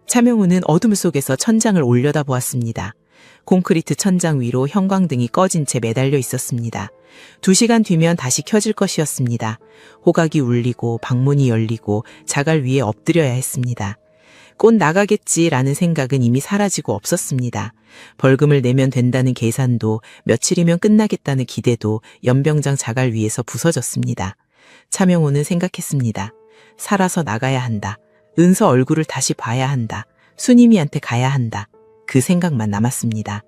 차명우는 어둠 속에서 천장을 올려다보았습니다. 콘크리트 천장 위로 형광등이 꺼진 채 매달려 있었습니다. 2시간 뒤면 다시 켜질 것이었습니다. 호각이 울리고 방문이 열리고 자갈 위에 엎드려야 했습니다. 곧 나가겠지라는 생각은 이미 사라지고 없었습니다. 벌금을 내면 된다는 계산도 며칠이면 끝나겠다는 기대도 연병장 자갈 위에서 부서졌습니다. 차명호는 생각했습니다. 살아서 나가야 한다. 은서 얼굴을 다시 봐야 한다. 수님이한테 가야 한다. 그 생각만 남았습니다.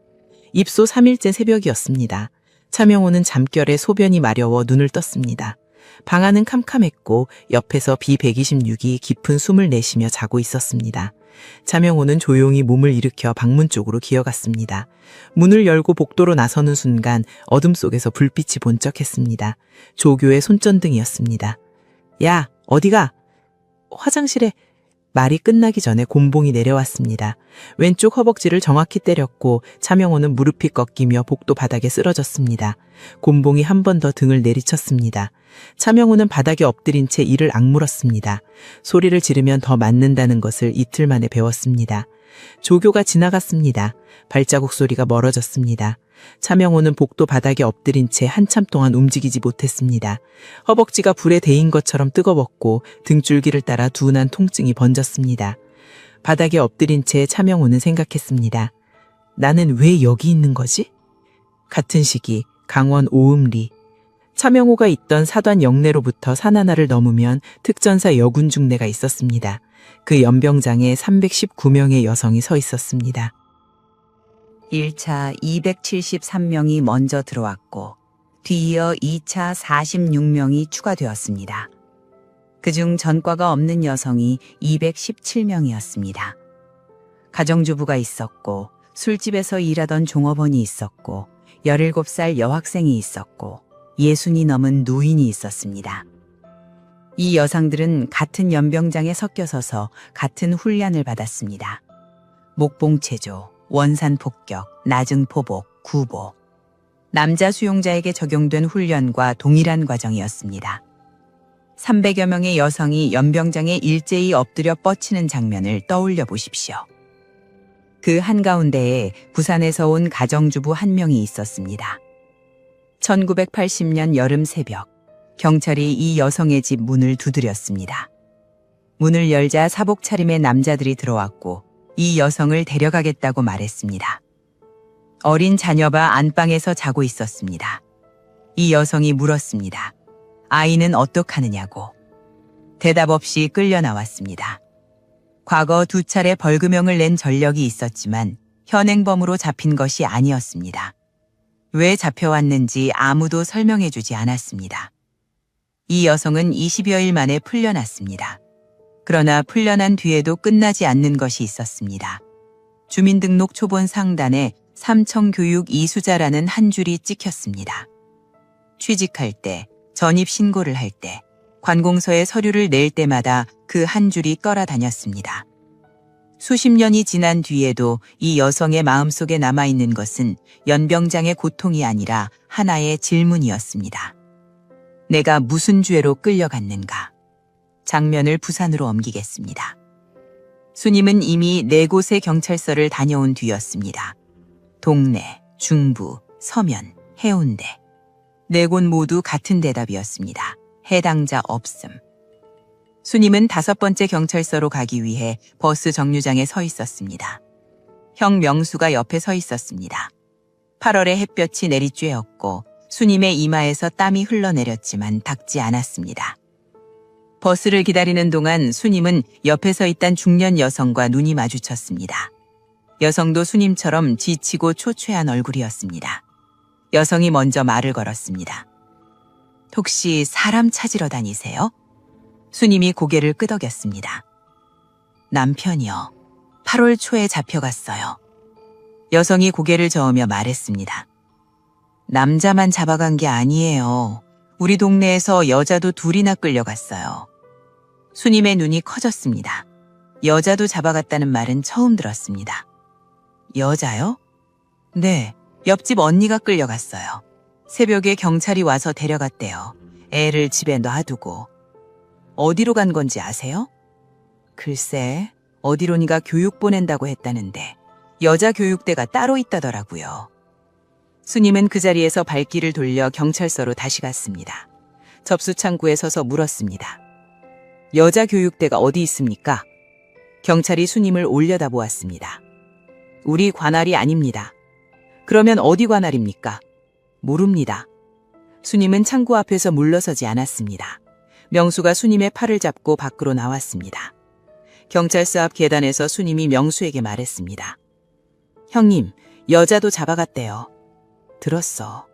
입소 3일째 새벽이었습니다. 차명호는 잠결에 소변이 마려워 눈을 떴습니다. 방 안은 캄캄했고 옆에서 B126이 깊은 숨을 내쉬며 자고 있었습니다. 차명호는 조용히 몸을 일으켜 방문 쪽으로 기어갔습니다. 문을 열고 복도로 나서는 순간 어둠 속에서 불빛이 번쩍했습니다. 조교의 손전등이었습니다. 야, 어디가? 화장실에. 말이 끝나기 전에 곤봉이 내려왔습니다. 왼쪽 허벅지를 정확히 때렸고 차명호는 무릎이 꺾이며 복도 바닥에 쓰러졌습니다. 곤봉이 한 번 더 등을 내리쳤습니다. 차명호는 바닥에 엎드린 채 이를 악물었습니다. 소리를 지르면 더 맞는다는 것을 이틀 만에 배웠습니다. 조교가 지나갔습니다. 발자국 소리가 멀어졌습니다. 차명호는 복도 바닥에 엎드린 채 한참 동안 움직이지 못했습니다. 허벅지가 불에 데인 것처럼 뜨거웠고 등줄기를 따라 둔한 통증이 번졌습니다. 바닥에 엎드린 채 차명호는 생각했습니다. 나는 왜 여기 있는 거지? 같은 시기 강원 오음리. 차명호가 있던 사단 영내로부터 산 하나를 넘으면 특전사 여군 중내가 있었습니다. 그 연병장에 319명의 여성이 서 있었습니다. 1차 273명이 먼저 들어왔고 뒤이어 2차 46명이 추가되었습니다. 그중 전과가 없는 여성이 217명이었습니다. 가정주부가 있었고 술집에서 일하던 종업원이 있었고 17살 여학생이 있었고 60이 넘은 노인이 있었습니다. 이 여성들은 같은 연병장에 섞여 서서 같은 훈련을 받았습니다. 목봉체조, 원산폭격, 나증포복, 구보. 남자 수용자에게 적용된 훈련과 동일한 과정이었습니다. 300여 명의 여성이 연병장에 일제히 엎드려 뻗치는 장면을 떠올려 보십시오. 그 한가운데에 부산에서 온 가정주부 한 명이 있었습니다. 1980년 여름 새벽, 경찰이 이 여성의 집 문을 두드렸습니다. 문을 열자 사복 차림의 남자들이 들어왔고 이 여성을 데려가겠다고 말했습니다. 어린 자녀가 안방에서 자고 있었습니다. 이 여성이 물었습니다. 아이는 어떡하느냐고. 대답 없이 끌려 나왔습니다. 과거 2차례 벌금형을 낸 전력이 있었지만 현행범으로 잡힌 것이 아니었습니다. 왜 잡혀왔는지 아무도 설명해주지 않았습니다. 이 여성은 20여일 만에 풀려났습니다. 그러나 풀려난 뒤에도 끝나지 않는 것이 있었습니다. 주민등록 초본 상단에 삼청교육 이수자라는 한 줄이 찍혔습니다. 취직할 때, 전입 신고를 할 때, 관공서에 서류를 낼 때마다 그 한 줄이 떠라다녔습니다. 수십 년이 지난 뒤에도 이 여성의 마음속에 남아있는 것은 연병장의 고통이 아니라 하나의 질문이었습니다. 내가 무슨 죄로 끌려갔는가? 장면을 부산으로 옮기겠습니다. 수님은 이미 4곳의 경찰서를 다녀온 뒤였습니다. 동래, 중부, 서면, 해운대. 4곳 모두 같은 대답이었습니다. 해당자 없음. 수님은 5번째 경찰서로 가기 위해 버스 정류장에 서 있었습니다. 형 명수가 옆에 서 있었습니다. 8월의 햇볕이 내리쬐었고 수님의 이마에서 땀이 흘러내렸지만 닿지 않았습니다. 버스를 기다리는 동안 수님은 옆에 서 있던 중년 여성과 눈이 마주쳤습니다. 여성도 수님처럼 지치고 초췌한 얼굴이었습니다. 여성이 먼저 말을 걸었습니다. 혹시 사람 찾으러 다니세요? 수님이 고개를 끄덕였습니다. 남편이요. 8월 초에 잡혀갔어요. 여성이 고개를 저으며 말했습니다. 남자만 잡아간 게 아니에요. 우리 동네에서 여자도 2이나 끌려갔어요. 수님의 눈이 커졌습니다. 여자도 잡아갔다는 말은 처음 들었습니다. 여자요? 네, 옆집 언니가 끌려갔어요. 새벽에 경찰이 와서 데려갔대요. 애를 집에 놔두고. 어디로 간 건지 아세요? 글쎄, 어디론가 교육 보낸다고 했다는데 여자 교육대가 따로 있다더라고요. 수님은 그 자리에서 발길을 돌려 경찰서로 다시 갔습니다. 접수 창구에 서서 물었습니다. 여자 교육대가 어디 있습니까? 경찰이 수님을 올려다보았습니다. 우리 관할이 아닙니다. 그러면 어디 관할입니까? 모릅니다. 수님은 창구 앞에서 물러서지 않았습니다. 명수가 수님의 팔을 잡고 밖으로 나왔습니다. 경찰서 앞 계단에서 수님이 명수에게 말했습니다. 형님, 여자도 잡아갔대요. 들었어.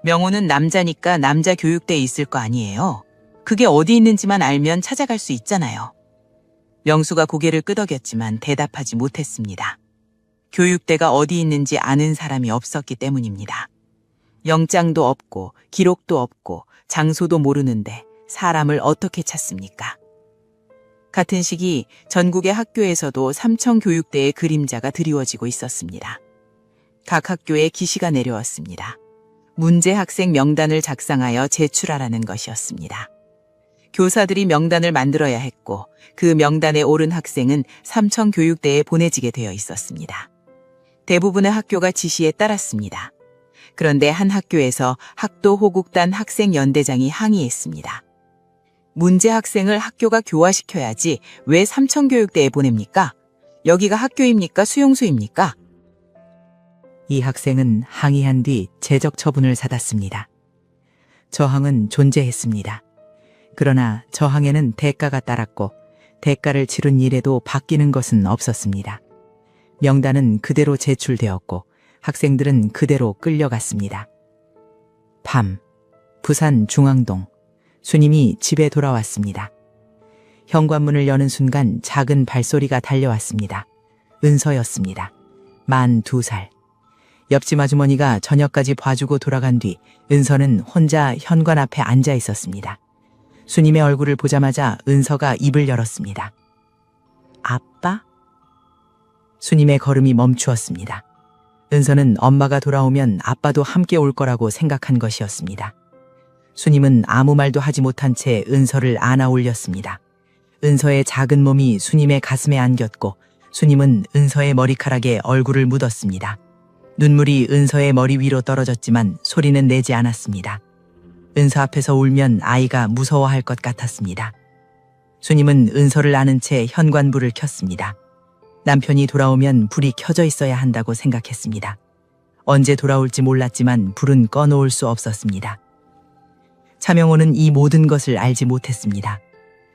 명호는 남자니까 남자 교육대에 있을 거 아니에요. 그게 어디 있는지만 알면 찾아갈 수 있잖아요. 명수가 고개를 끄덕였지만 대답하지 못했습니다. 교육대가 어디 있는지 아는 사람이 없었기 때문입니다. 영장도 없고 기록도 없고 장소도 모르는데 사람을 어떻게 찾습니까? 같은 시기 전국의 학교에서도 삼청교육대의 그림자가 드리워지고 있었습니다. 각 학교에 기시가 내려왔습니다. 문제 학생 명단을 작성하여 제출하라는 것이었습니다. 교사들이 명단을 만들어야 했고 그 명단에 오른 학생은 삼청교육대에 보내지게 되어 있었습니다. 대부분의 학교가 지시에 따랐습니다. 그런데 한 학교에서 학도 호국단 학생연대장이 항의했습니다. 문제 학생을 학교가 교화시켜야지 왜 삼청교육대에 보냅니까? 여기가 학교입니까? 수용소입니까? 이 학생은 항의한 뒤 제적 처분을 받았습니다. 저항은 존재했습니다. 그러나 저항에는 대가가 따랐고 대가를 치른 일에도 바뀌는 것은 없었습니다. 명단은 그대로 제출되었고 학생들은 그대로 끌려갔습니다. 밤, 부산 중앙동. 수님이 집에 돌아왔습니다. 현관문을 여는 순간 작은 발소리가 달려왔습니다. 은서였습니다. 만 2살. 옆집 아주머니가 저녁까지 봐주고 돌아간 뒤 은서는 혼자 현관 앞에 앉아 있었습니다. 수님의 얼굴을 보자마자 은서가 입을 열었습니다. 아빠? 수님의 걸음이 멈추었습니다. 은서는 엄마가 돌아오면 아빠도 함께 올 거라고 생각한 것이었습니다. 수님은 아무 말도 하지 못한 채 은서를 안아 올렸습니다. 은서의 작은 몸이 수님의 가슴에 안겼고 수님은 은서의 머리카락에 얼굴을 묻었습니다. 눈물이 은서의 머리 위로 떨어졌지만 소리는 내지 않았습니다. 은서 앞에서 울면 아이가 무서워할 것 같았습니다. 수님은 은서를 안은 채 현관불을 켰습니다. 남편이 돌아오면 불이 켜져 있어야 한다고 생각했습니다. 언제 돌아올지 몰랐지만 불은 꺼놓을 수 없었습니다. 차명호는 이 모든 것을 알지 못했습니다.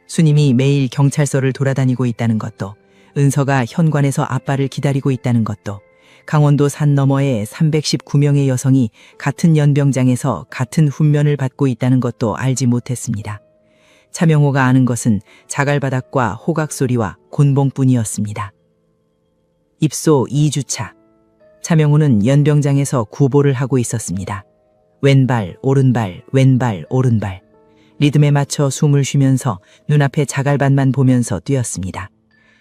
수님이 매일 경찰서를 돌아다니고 있다는 것도, 은서가 현관에서 아빠를 기다리고 있다는 것도, 강원도 산 너머에 319명의 여성이 같은 연병장에서 같은 훈면을 받고 있다는 것도 알지 못했습니다. 차명호가 아는 것은 자갈바닥과 호각소리와 곤봉뿐이었습니다. 입소 2주차. 차명호는 연병장에서 구보를 하고 있었습니다. 왼발, 오른발, 왼발, 오른발. 리듬에 맞춰 숨을 쉬면서 눈앞에 자갈밭만 보면서 뛰었습니다.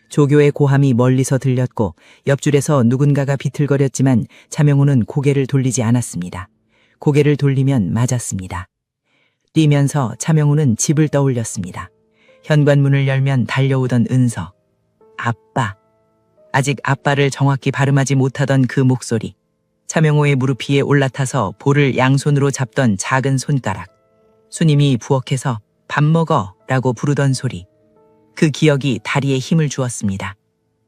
조교의 고함이 멀리서 들렸고 옆줄에서 누군가가 비틀거렸지만 차명호는 고개를 돌리지 않았습니다. 고개를 돌리면 맞았습니다. 뛰면서 차명호는 집을 떠올렸습니다. 현관문을 열면 달려오던 은서. 아빠. 아직 아빠를 정확히 발음하지 못하던 그 목소리. 차명호의 무릎 위에 올라타서 볼을 양손으로 잡던 작은 손가락. 수님이 부엌에서 밥 먹어 라고 부르던 소리. 그 기억이 다리에 힘을 주었습니다.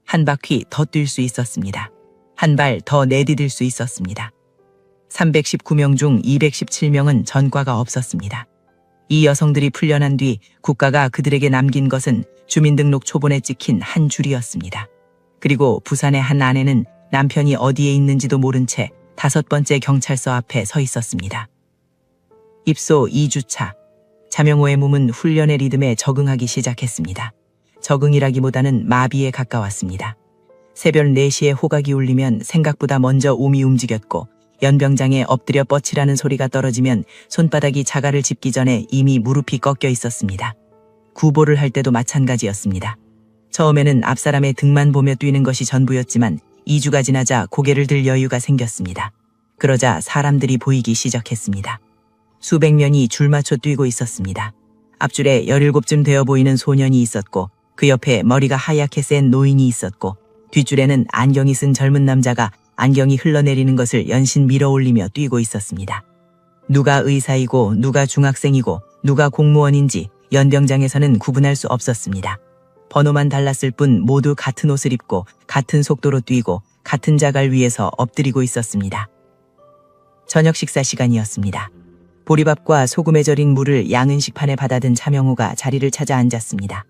한 바퀴 더 뛸 수 있었습니다. 한 발 더 내디딜 수 있었습니다. 319명 중 217명은 전과가 없었습니다. 이 여성들이 풀려난 뒤 국가가 그들에게 남긴 것은 주민등록 초본에 찍힌 한 줄이었습니다. 그리고 부산의 한 아내는 남편이 어디에 있는지도 모른 채 5번째 경찰서 앞에 서 있었습니다. 입소 2주차. 차명호의 몸은 훈련의 리듬에 적응하기 시작했습니다. 적응이라기보다는 마비에 가까웠습니다. 새벽 4시에 호각이 울리면 생각보다 먼저 몸이 움직였고 연병장에 엎드려 뻗치라는 소리가 떨어지면 손바닥이 자갈을 짚기 전에 이미 무릎이 꺾여 있었습니다. 구보를 할 때도 마찬가지였습니다. 처음에는 앞사람의 등만 보며 뛰는 것이 전부였지만 2주가 지나자 고개를 들 여유가 생겼습니다. 그러자 사람들이 보이기 시작했습니다. 수백 명이 줄 맞춰 뛰고 있었습니다. 앞줄에 17쯤 되어 보이는 소년이 있었고 그 옆에 머리가 하얗게 센 노인이 있었고 뒷줄에는 안경이 쓴 젊은 남자가 안경이 흘러내리는 것을 연신 밀어올리며 뛰고 있었습니다. 누가 의사이고 누가 중학생이고 누가 공무원인지 연병장에서는 구분할 수 없었습니다. 번호만 달랐을 뿐 모두 같은 옷을 입고 같은 속도로 뛰고 같은 자갈 위에서 엎드리고 있었습니다. 저녁 식사 시간이었습니다. 보리밥과 소금에 절인 물을 양은식판에 받아든 차명호가 자리를 찾아 앉았습니다.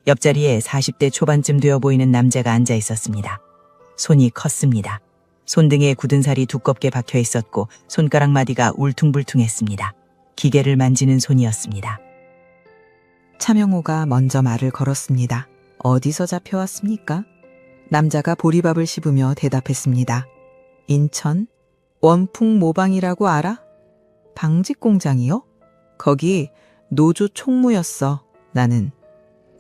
옆자리에 40대 초반쯤 되어 보이는 남자가 앉아 있었습니다. 손이 컸습니다. 손등에 굳은 살이 두껍게 박혀 있었고 손가락 마디가 울퉁불퉁했습니다. 기계를 만지는 손이었습니다. 차명호가 먼저 말을 걸었습니다. 어디서 잡혀왔습니까? 남자가 보리밥을 씹으며 대답했습니다. 인천? 원풍 모방이라고 알아? 방직 공장이요? 거기 노조 총무였어. 나는.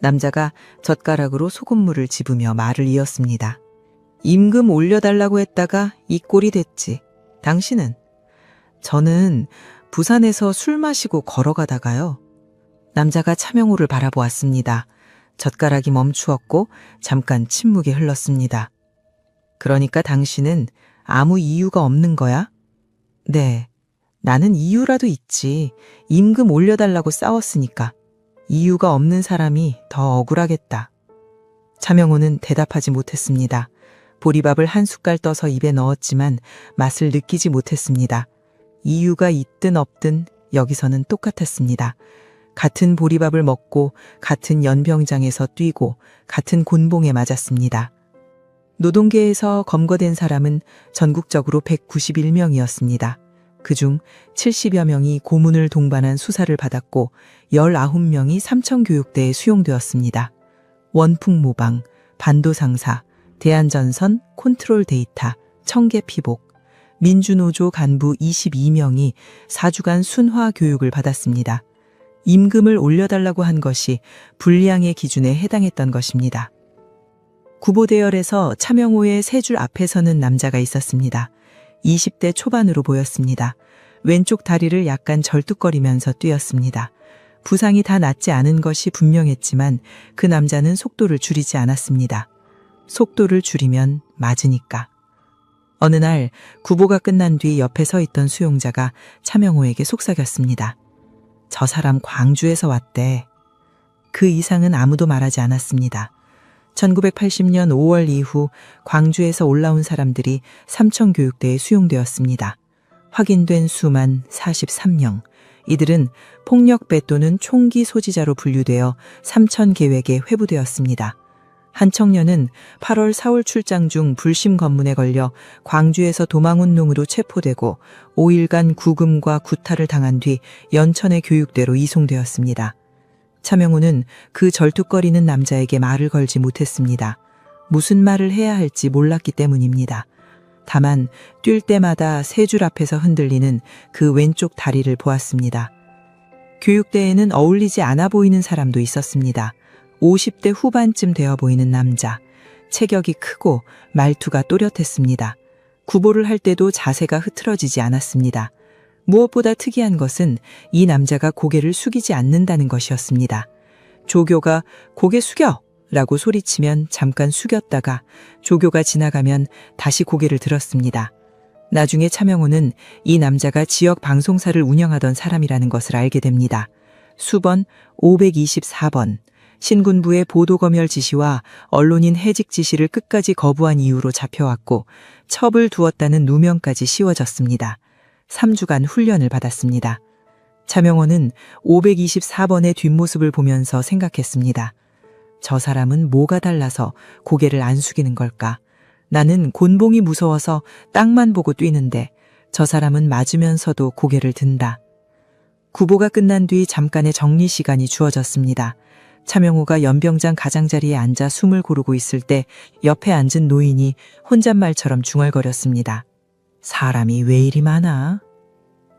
남자가 젓가락으로 소금물을 집으며 말을 이었습니다. 임금 올려달라고 했다가 이 꼴이 됐지. 당신은? 저는 부산에서 술 마시고 걸어가다가요. 남자가 차명호를 바라보았습니다. 젓가락이 멈추었고 잠깐 침묵이 흘렀습니다. 그러니까 당신은 아무 이유가 없는 거야? 네. 나는 이유라도 있지. 임금 올려달라고 싸웠으니까. 이유가 없는 사람이 더 억울하겠다. 차명호는 대답하지 못했습니다. 보리밥을 한 숟갈 떠서 입에 넣었지만 맛을 느끼지 못했습니다. 이유가 있든 없든 여기서는 똑같았습니다. 같은 보리밥을 먹고 같은 연병장에서 뛰고 같은 곤봉에 맞았습니다. 노동계에서 검거된 사람은 전국적으로 191명이었습니다. 그중 70여 명이 고문을 동반한 수사를 받았고 19명이 삼청교육대에 수용되었습니다. 원풍모방, 반도상사, 대한전선, 컨트롤데이터, 청계피복, 민주노조 간부 22명이 4주간 순화 교육을 받았습니다. 임금을 올려달라고 한 것이 불량의 기준에 해당했던 것입니다. 구보대열에서 차명호의 세 줄 앞에 서는 남자가 있었습니다. 20대 초반으로 보였습니다. 왼쪽 다리를 약간 절뚝거리면서 뛰었습니다. 부상이 다 낫지 않은 것이 분명했지만 그 남자는 속도를 줄이지 않았습니다. 속도를 줄이면 맞으니까. 어느 날 구보가 끝난 뒤 옆에 서 있던 수용자가 차명호에게 속삭였습니다. 저 사람 광주에서 왔대. 그 이상은 아무도 말하지 않았습니다. 1980년 5월 이후 광주에서 올라온 사람들이 삼청교육대에 수용되었습니다. 확인된 수만 43명. 이들은 폭력배 또는 총기 소지자로 분류되어 삼천계획에 회부되었습니다. 한 청년은 8월 사월 출장 중 불심 검문에 걸려 광주에서 도망운동으로 체포되고 5일간 구금과 구타를 당한 뒤 연천의 교육대로 이송되었습니다. 차명호는 그 절뚝거리는 남자에게 말을 걸지 못했습니다. 무슨 말을 해야 할지 몰랐기 때문입니다. 다만 뛸 때마다 세 줄 앞에서 흔들리는 그 왼쪽 다리를 보았습니다. 교육대에는 어울리지 않아 보이는 사람도 있었습니다. 50대 후반쯤 되어 보이는 남자. 체격이 크고 말투가 또렷했습니다. 구보를 할 때도 자세가 흐트러지지 않았습니다. 무엇보다 특이한 것은 이 남자가 고개를 숙이지 않는다는 것이었습니다. 조교가 고개 숙여! 라고 소리치면 잠깐 숙였다가 조교가 지나가면 다시 고개를 들었습니다. 나중에 차명호는 이 남자가 지역 방송사를 운영하던 사람이라는 것을 알게 됩니다. 수번 524번. 신군부의 보도검열 지시와 언론인 해직 지시를 끝까지 거부한 이유로 잡혀왔고 첩을 두었다는 누명까지 씌워졌습니다. 3주간 훈련을 받았습니다. 차명호는 524번의 뒷모습을 보면서 생각했습니다. 저 사람은 뭐가 달라서 고개를 안 숙이는 걸까? 나는 곤봉이 무서워서 땅만 보고 뛰는데 저 사람은 맞으면서도 고개를 든다. 구보가 끝난 뒤 잠깐의 정리 시간이 주어졌습니다. 차명호가 연병장 가장자리에 앉아 숨을 고르고 있을 때 옆에 앉은 노인이 혼잣말처럼 중얼거렸습니다. 사람이 왜 이리 많아?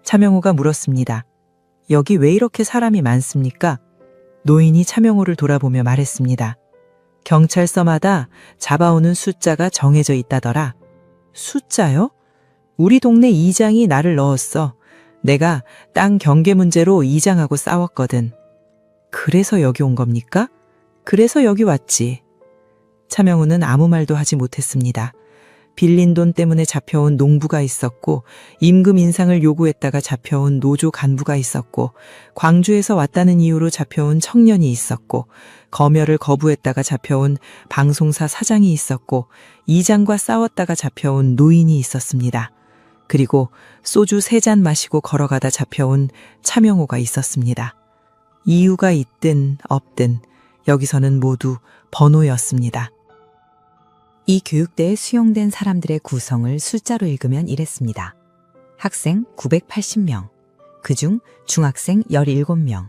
차명호가 물었습니다. 여기 왜 이렇게 사람이 많습니까? 노인이 차명호를 돌아보며 말했습니다. 경찰서마다 잡아오는 숫자가 정해져 있다더라. 숫자요? 우리 동네 이장이 나를 넣었어. 내가 땅 경계 문제로 이장하고 싸웠거든. 그래서 여기 온 겁니까? 그래서 여기 왔지. 차명호는 아무 말도 하지 못했습니다. 빌린 돈 때문에 잡혀온 농부가 있었고 임금 인상을 요구했다가 잡혀온 노조 간부가 있었고 광주에서 왔다는 이유로 잡혀온 청년이 있었고 검열을 거부했다가 잡혀온 방송사 사장이 있었고 이장과 싸웠다가 잡혀온 노인이 있었습니다. 그리고 소주 3잔 마시고 걸어가다 잡혀온 차명호가 있었습니다. 이유가 있든 없든 여기서는 모두 번호였습니다. 이 교육대에 수용된 사람들의 구성을 숫자로 읽으면 이랬습니다. 학생 980명, 그중 중학생 17명,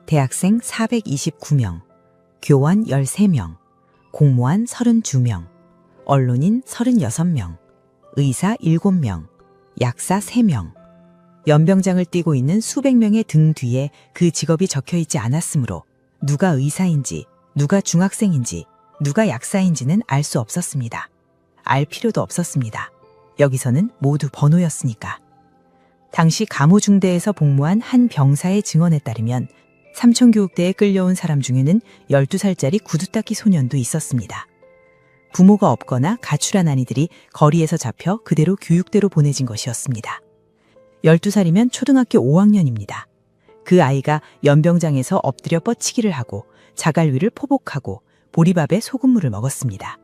대학생 429명, 교원 13명, 공무원 32명, 언론인 36명, 의사 7명, 약사 3명, 연병장을 띠고 있는 수백 명의 등 뒤에 그 직업이 적혀있지 않았으므로 누가 의사인지, 누가 중학생인지, 누가 약사인지는 알 수 없었습니다. 알 필요도 없었습니다. 여기서는 모두 번호였으니까. 당시 감호중대에서 복무한 한 병사의 증언에 따르면 삼청교육대에 끌려온 사람 중에는 12살짜리 구두닦이 소년도 있었습니다. 부모가 없거나 가출한 아이들이 거리에서 잡혀 그대로 교육대로 보내진 것이었습니다. 12살이면 초등학교 5학년입니다. 그 아이가 연병장에서 엎드려 뻗치기를 하고 자갈 위를 포복하고 보리밥에 소금물을 먹었습니다.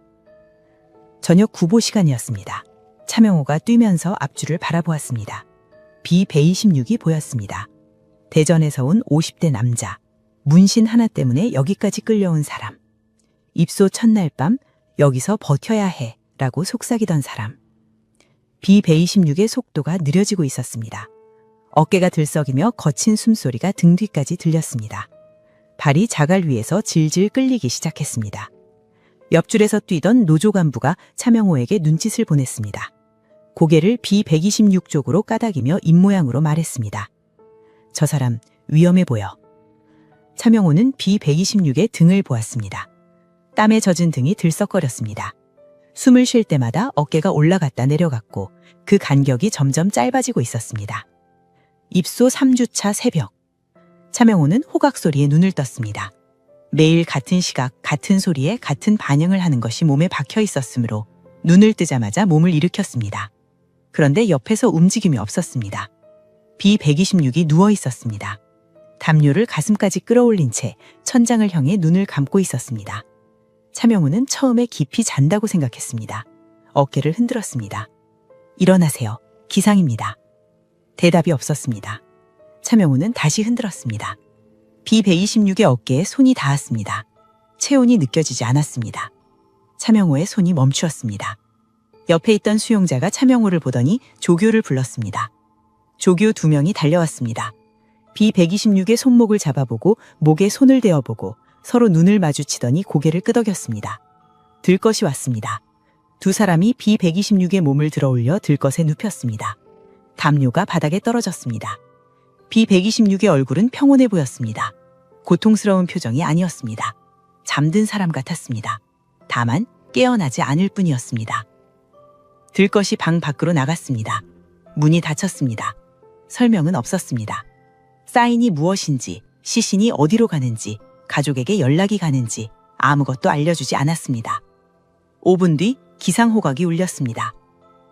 저녁 구보 시간이었습니다. 차명호가 뛰면서 앞줄을 바라보았습니다. B126이 보였습니다. 대전에서 온 50대 남자. 문신 하나 때문에 여기까지 끌려온 사람. 입소 첫날 밤 여기서 버텨야 해 라고 속삭이던 사람. B126의 속도가 느려지고 있었습니다. 어깨가 들썩이며 거친 숨소리가 등 뒤까지 들렸습니다. 발이 자갈 위에서 질질 끌리기 시작했습니다. 옆줄에서 뛰던 노조 간부가 차명호에게 눈짓을 보냈습니다. 고개를 B126 쪽으로 까닥이며 입모양으로 말했습니다. 저 사람 위험해 보여. 차명호는 B126의 등을 보았습니다. 땀에 젖은 등이 들썩거렸습니다. 숨을 쉴 때마다 어깨가 올라갔다 내려갔고 그 간격이 점점 짧아지고 있었습니다. 입소 3주차 새벽. 차명호는 호각 소리에 눈을 떴습니다. 매일 같은 시각, 같은 소리에 같은 반응을 하는 것이 몸에 박혀 있었으므로 눈을 뜨자마자 몸을 일으켰습니다. 그런데 옆에서 움직임이 없었습니다. B126이 누워 있었습니다. 담요를 가슴까지 끌어올린 채 천장을 향해 눈을 감고 있었습니다. 차명호는 처음에 깊이 잔다고 생각했습니다. 어깨를 흔들었습니다. 일어나세요. 기상입니다. 대답이 없었습니다. 차명호는 다시 흔들었습니다. B126의 어깨에 손이 닿았습니다. 체온이 느껴지지 않았습니다. 차명호의 손이 멈추었습니다. 옆에 있던 수용자가 차명호를 보더니 조교를 불렀습니다. 조교 2명이 달려왔습니다. B126의 손목을 잡아보고 목에 손을 대어보고 서로 눈을 마주치더니 고개를 끄덕였습니다. 들것이 왔습니다. 두 사람이 B126의 몸을 들어올려 들것에 눕혔습니다. 담요가 바닥에 떨어졌습니다. B126의 얼굴은 평온해 보였습니다. 고통스러운 표정이 아니었습니다. 잠든 사람 같았습니다. 다만 깨어나지 않을 뿐이었습니다. 들것이 방 밖으로 나갔습니다. 문이 닫혔습니다. 설명은 없었습니다. 사인이 무엇인지, 시신이 어디로 가는지, 가족에게 연락이 가는지 아무것도 알려주지 않았습니다. 5분 뒤 기상호각이 울렸습니다.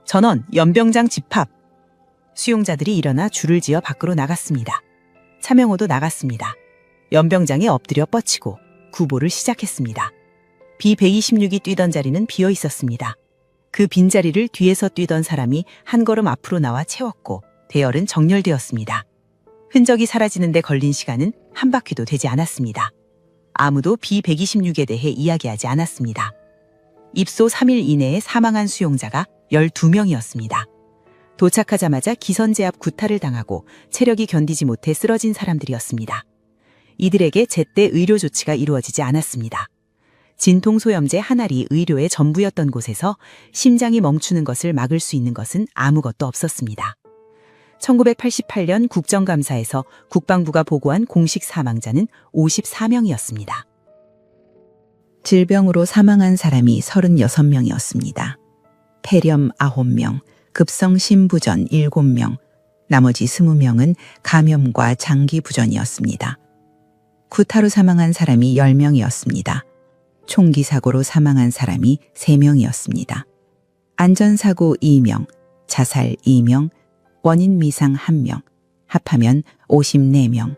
전원 연병장 집합. 수용자들이 일어나 줄을 지어 밖으로 나갔습니다. 차명호도 나갔습니다. 연병장에 엎드려 뻗치고 구보를 시작했습니다. B126이 뛰던 자리는 비어 있었습니다. 그 빈자리를 뒤에서 뛰던 사람이 한 걸음 앞으로 나와 채웠고 대열은 정렬되었습니다. 흔적이 사라지는데 걸린 시간은 한 바퀴도 되지 않았습니다. 아무도 B126에 대해 이야기하지 않았습니다. 입소 3일 이내에 사망한 수용자가 12명이었습니다. 도착하자마자 기선제 앞 구타를 당하고 체력이 견디지 못해 쓰러진 사람들이었습니다. 이들에게 제때 의료 조치가 이루어지지 않았습니다. 진통소염제 한 알이 의료의 전부였던 곳에서 심장이 멈추는 것을 막을 수 있는 것은 아무것도 없었습니다. 1988년 국정감사에서 국방부가 보고한 공식 사망자는 54명이었습니다. 질병으로 사망한 사람이 36명이었습니다. 폐렴 9명, 급성 심부전 7명, 나머지 20명은 감염과 장기 부전이었습니다. 구타로 사망한 사람이 10명이었습니다. 총기 사고로 사망한 사람이 3명이었습니다. 안전사고 2명, 자살 2명, 원인 미상 1명, 합하면 54명.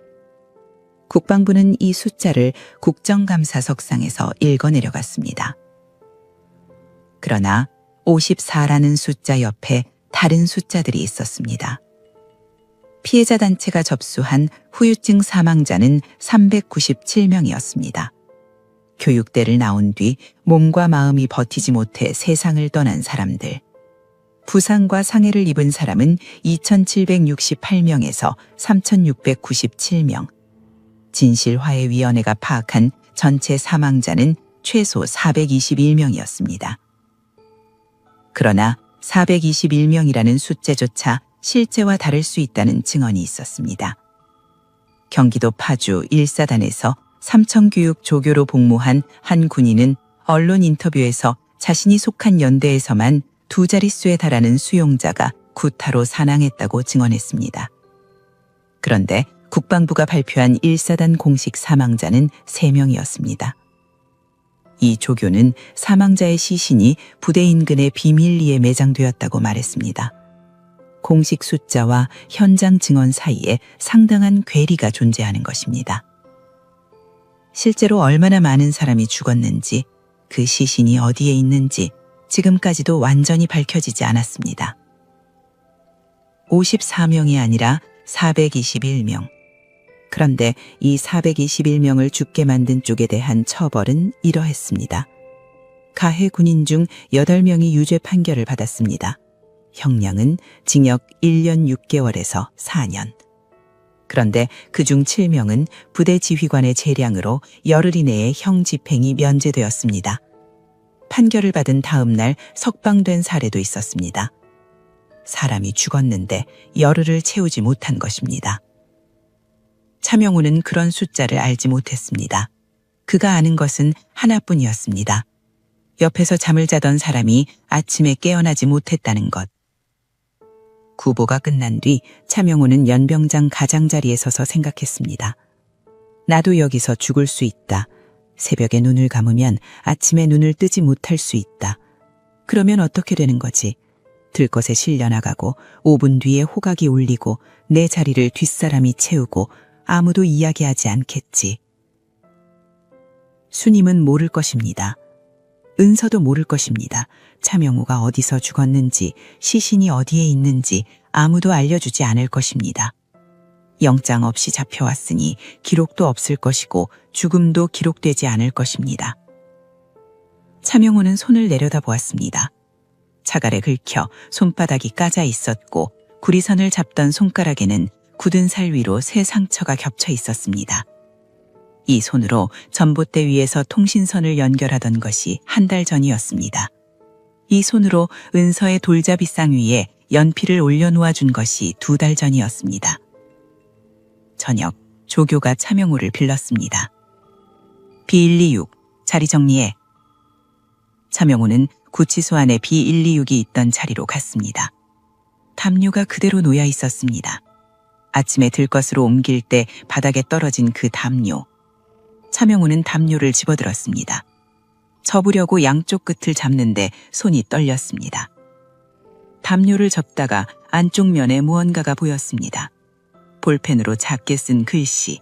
국방부는 이 숫자를 국정감사석상에서 읽어내려갔습니다. 그러나 54라는 숫자 옆에 다른 숫자들이 있었습니다. 피해자 단체가 접수한 후유증 사망자는 397명이었습니다. 교육대를 나온 뒤 몸과 마음이 버티지 못해 세상을 떠난 사람들. 부상과 상해를 입은 사람은 2,768명에서 3,697명. 진실화해위원회가 파악한 전체 사망자는 최소 421명이었습니다. 그러나 421명이라는 숫자조차 실제와 다를 수 있다는 증언이 있었습니다. 경기도 파주 1사단에서 삼청교육 조교로 복무한 한 군인은 언론 인터뷰에서 자신이 속한 연대에서만 2자릿수에 달하는 수용자가 구타로 사망했다고 증언했습니다. 그런데 국방부가 발표한 1사단 공식 사망자는 3명이었습니다. 이 조교는 사망자의 시신이 부대 인근의 비밀리에 매장되었다고 말했습니다. 공식 숫자와 현장 증언 사이에 상당한 괴리가 존재하는 것입니다. 실제로 얼마나 많은 사람이 죽었는지, 그 시신이 어디에 있는지 지금까지도 완전히 밝혀지지 않았습니다. 54명이 아니라 421명, 그런데 이 421명을 죽게 만든 쪽에 대한 처벌은 이러했습니다. 가해 군인 중 8명이 유죄 판결을 받았습니다. 형량은 징역 1년 6개월에서 4년. 그런데 그중 7명은 부대 지휘관의 재량으로 열흘 이내에 형 집행이 면제되었습니다. 판결을 받은 다음 날 석방된 사례도 있었습니다. 사람이 죽었는데 열흘을 채우지 못한 것입니다. 차명우는 그런 숫자를 알지 못했습니다. 그가 아는 것은 하나뿐이었습니다. 옆에서 잠을 자던 사람이 아침에 깨어나지 못했다는 것. 구보가 끝난 뒤 차명우는 연병장 가장자리에 서서 생각했습니다. 나도 여기서 죽을 수 있다. 새벽에 눈을 감으면 아침에 눈을 뜨지 못할 수 있다. 그러면 어떻게 되는 거지? 들것에 실려나가고 5분 뒤에 호각이 울리고 내 자리를 뒷사람이 채우고 아무도 이야기하지 않겠지. 수님은 모를 것입니다. 은서도 모를 것입니다. 차명우가 어디서 죽었는지, 시신이 어디에 있는지 아무도 알려주지 않을 것입니다. 영장 없이 잡혀왔으니 기록도 없을 것이고 죽음도 기록되지 않을 것입니다. 차명우는 손을 내려다보았습니다. 차갈에 긁혀 손바닥이 까져 있었고 구리선을 잡던 손가락에는 굳은 살 위로 새 상처가 겹쳐 있었습니다. 이 손으로 전봇대 위에서 통신선을 연결하던 것이 한 달 전이었습니다. 이 손으로 은서의 돌잡이상 위에 연필을 올려놓아 준 것이 2달 전이었습니다. 저녁, 조교가 차명우를 빌렀습니다. B126, 자리 정리해. 차명우는 구치소 안에 B126이 있던 자리로 갔습니다. 담요가 그대로 놓여 있었습니다. 아침에 들것으로 옮길 때 바닥에 떨어진 그 담요. 차명우는 담요를 집어들었습니다. 접으려고 양쪽 끝을 잡는데 손이 떨렸습니다. 담요를 접다가 안쪽 면에 무언가가 보였습니다. 볼펜으로 작게 쓴 글씨.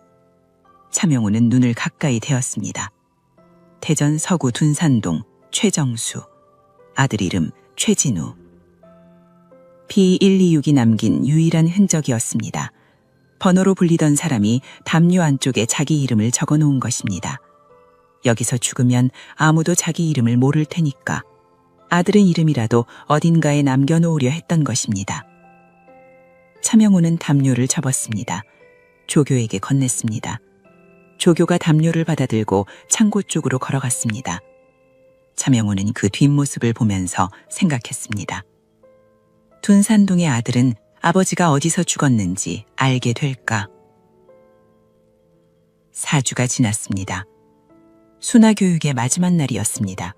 차명우는 눈을 가까이 대었습니다. 대전 서구 둔산동 최정수. 아들 이름 최진우. B126이 남긴 유일한 흔적이었습니다. 번호로 불리던 사람이 담요 안쪽에 자기 이름을 적어 놓은 것입니다. 여기서 죽으면 아무도 자기 이름을 모를 테니까 아들은 이름이라도 어딘가에 남겨놓으려 했던 것입니다. 차명우는 담요를 접었습니다. 조교에게 건넸습니다. 조교가 담요를 받아들고 창고 쪽으로 걸어갔습니다. 차명우는 그 뒷모습을 보면서 생각했습니다. 둔산동의 아들은 아버지가 어디서 죽었는지 알게 될까? 4주가 지났습니다. 순화교육의 마지막 날이었습니다.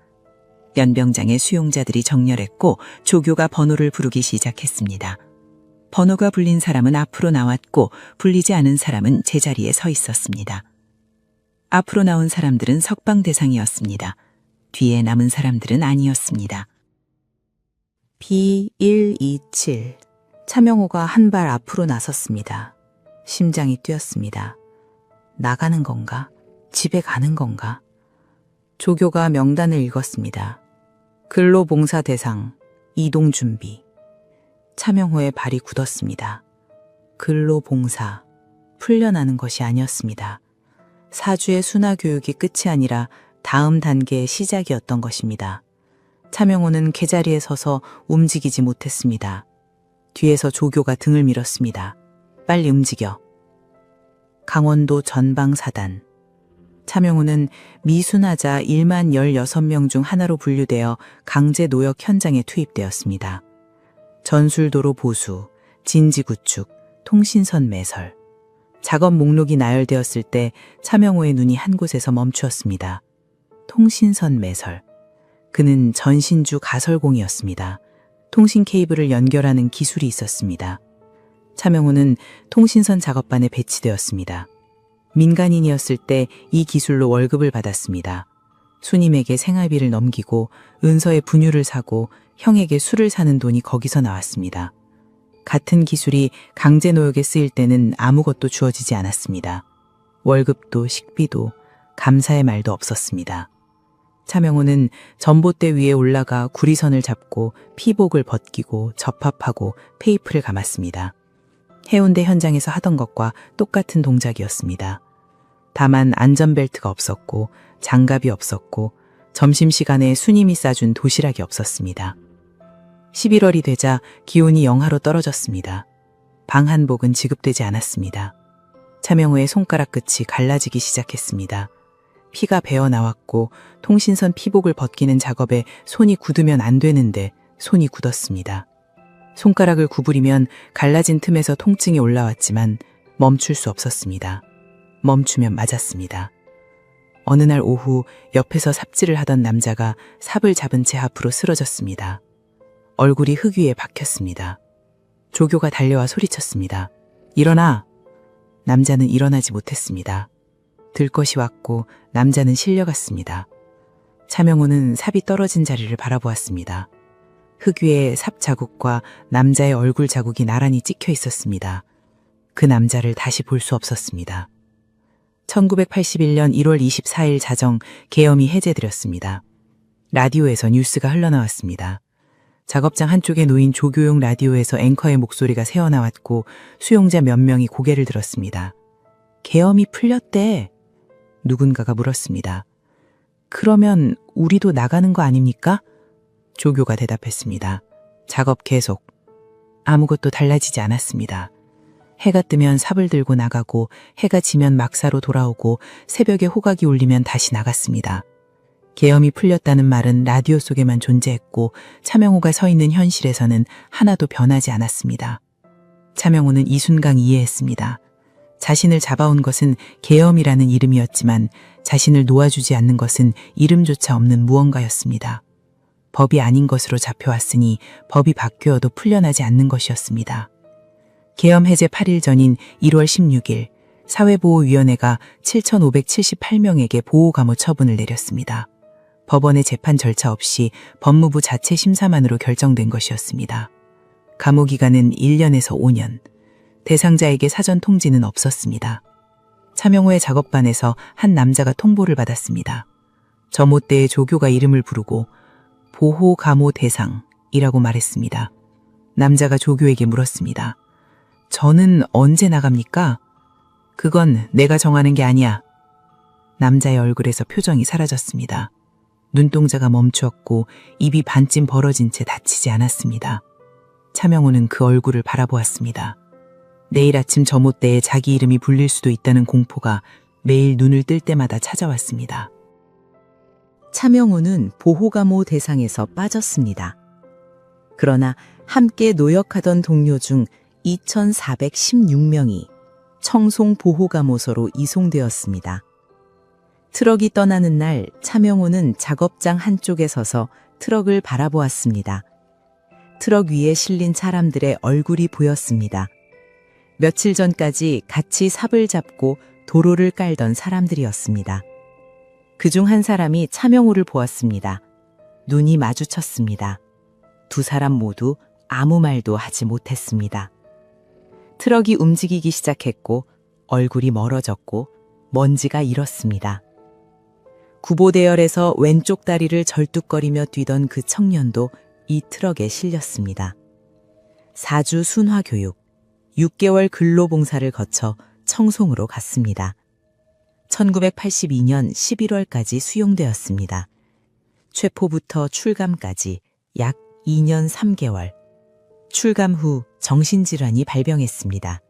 연병장의 수용자들이 정렬했고 조교가 번호를 부르기 시작했습니다. 번호가 불린 사람은 앞으로 나왔고 불리지 않은 사람은 제자리에 서 있었습니다. 앞으로 나온 사람들은 석방 대상이었습니다. 뒤에 남은 사람들은 아니었습니다. B127. 차명우가 한 발 앞으로 나섰습니다. 심장이 뛰었습니다. 나가는 건가? 집에 가는 건가? 조교가 명단을 읽었습니다. 근로봉사 대상, 이동 준비. 차명우의 발이 굳었습니다. 근로봉사, 풀려나는 것이 아니었습니다. 4주의 순화교육이 끝이 아니라 다음 단계의 시작이었던 것입니다. 차명우는 계자리에 서서 움직이지 못했습니다. 뒤에서 조교가 등을 밀었습니다. 빨리 움직여. 강원도 전방사단. 차명우는 미순하자 1만 16명 중 하나로 분류되어 강제 노역 현장에 투입되었습니다. 전술도로 보수, 진지 구축, 통신선 매설. 작업 목록이 나열되었을 때 차명우의 눈이 한 곳에서 멈추었습니다. 통신선 매설. 그는 전신주 가설공이었습니다. 통신 케이블을 연결하는 기술이 있었습니다. 차명우는 통신선 작업반에 배치되었습니다. 민간인이었을 때 이 기술로 월급을 받았습니다. 수님에게 생활비를 넘기고 은서의 분유를 사고 형에게 술을 사는 돈이 거기서 나왔습니다. 같은 기술이 강제노역에 쓰일 때는 아무것도 주어지지 않았습니다. 월급도 식비도 감사의 말도 없었습니다. 차명우는 전봇대 위에 올라가 구리선을 잡고 피복을 벗기고 접합하고 페이프를 감았습니다. 해운대 현장에서 하던 것과 똑같은 동작이었습니다. 다만 안전벨트가 없었고 장갑이 없었고 점심시간에 수님이 싸준 도시락이 없었습니다. 11월이 되자 기온이 영하로 떨어졌습니다. 방한복은 지급되지 않았습니다. 차명호의 손가락 끝이 갈라지기 시작했습니다. 피가 배어 나왔고 통신선 피복을 벗기는 작업에 손이 굳으면 안 되는데 손이 굳었습니다. 손가락을 구부리면 갈라진 틈에서 통증이 올라왔지만 멈출 수 없었습니다. 멈추면 맞았습니다. 어느 날 오후 옆에서 삽질을 하던 남자가 삽을 잡은 채 앞으로 쓰러졌습니다. 얼굴이 흙 위에 박혔습니다. 조교가 달려와 소리쳤습니다. 일어나! 남자는 일어나지 못했습니다. 들것이 왔고 남자는 실려갔습니다. 차명호는 삽이 떨어진 자리를 바라보았습니다. 흙 위에 삽 자국과 남자의 얼굴 자국이 나란히 찍혀 있었습니다. 그 남자를 다시 볼 수 없었습니다. 1981년 1월 24일 자정 계엄이 해제되었습니다. 라디오에서 뉴스가 흘러나왔습니다. 작업장 한쪽에 놓인 조교용 라디오에서 앵커의 목소리가 새어나왔고 수용자 몇 명이 고개를 들었습니다. 계엄이 풀렸대. 누군가가 물었습니다. 그러면 우리도 나가는 거 아닙니까? 조교가 대답했습니다. 작업 계속. 아무것도 달라지지 않았습니다. 해가 뜨면 삽을 들고 나가고 해가 지면 막사로 돌아오고 새벽에 호각이 울리면 다시 나갔습니다. 계엄이 풀렸다는 말은 라디오 속에만 존재했고 차명호가 서 있는 현실에서는 하나도 변하지 않았습니다. 차명호는 이 순간 이해했습니다. 자신을 잡아온 것은 계엄이라는 이름이었지만 자신을 놓아주지 않는 것은 이름조차 없는 무언가였습니다. 법이 아닌 것으로 잡혀왔으니 법이 바뀌어도 풀려나지 않는 것이었습니다. 계엄 해제 8일 전인 1월 16일 사회보호위원회가 7,578명에게 보호감호 처분을 내렸습니다. 법원의 재판 절차 없이 법무부 자체 심사만으로 결정된 것이었습니다. 감호 기간은 1년에서 5년. 대상자에게 사전 통지는 없었습니다. 차명호의 작업반에서 한 남자가 통보를 받았습니다. 점호대의 조교가 이름을 부르고 보호감호 대상이라고 말했습니다. 남자가 조교에게 물었습니다. 저는 언제 나갑니까? 그건 내가 정하는 게 아니야. 남자의 얼굴에서 표정이 사라졌습니다. 눈동자가 멈추었고 입이 반쯤 벌어진 채 닫히지 않았습니다. 차명호는 그 얼굴을 바라보았습니다. 내일 아침 점호대에 자기 이름이 불릴 수도 있다는 공포가 매일 눈을 뜰 때마다 찾아왔습니다. 차명호는 보호감호 대상에서 빠졌습니다. 그러나 함께 노역하던 동료 중 2,416명이 청송 보호감호소로 이송되었습니다. 트럭이 떠나는 날 차명호는 작업장 한쪽에 서서 트럭을 바라보았습니다. 트럭 위에 실린 사람들의 얼굴이 보였습니다. 며칠 전까지 같이 삽을 잡고 도로를 깔던 사람들이었습니다. 그중 한 사람이 차명호를 보았습니다. 눈이 마주쳤습니다. 두 사람 모두 아무 말도 하지 못했습니다. 트럭이 움직이기 시작했고 얼굴이 멀어졌고 먼지가 일었습니다. 구보대열에서 왼쪽 다리를 절뚝거리며 뛰던 그 청년도 이 트럭에 실렸습니다. 4주 순화교육, 6개월 근로봉사를 거쳐 청송으로 갔습니다. 1982년 11월까지 수용되었습니다. 체포부터 출감까지 약 2년 3개월. 출감 후 정신질환이 발병했습니다.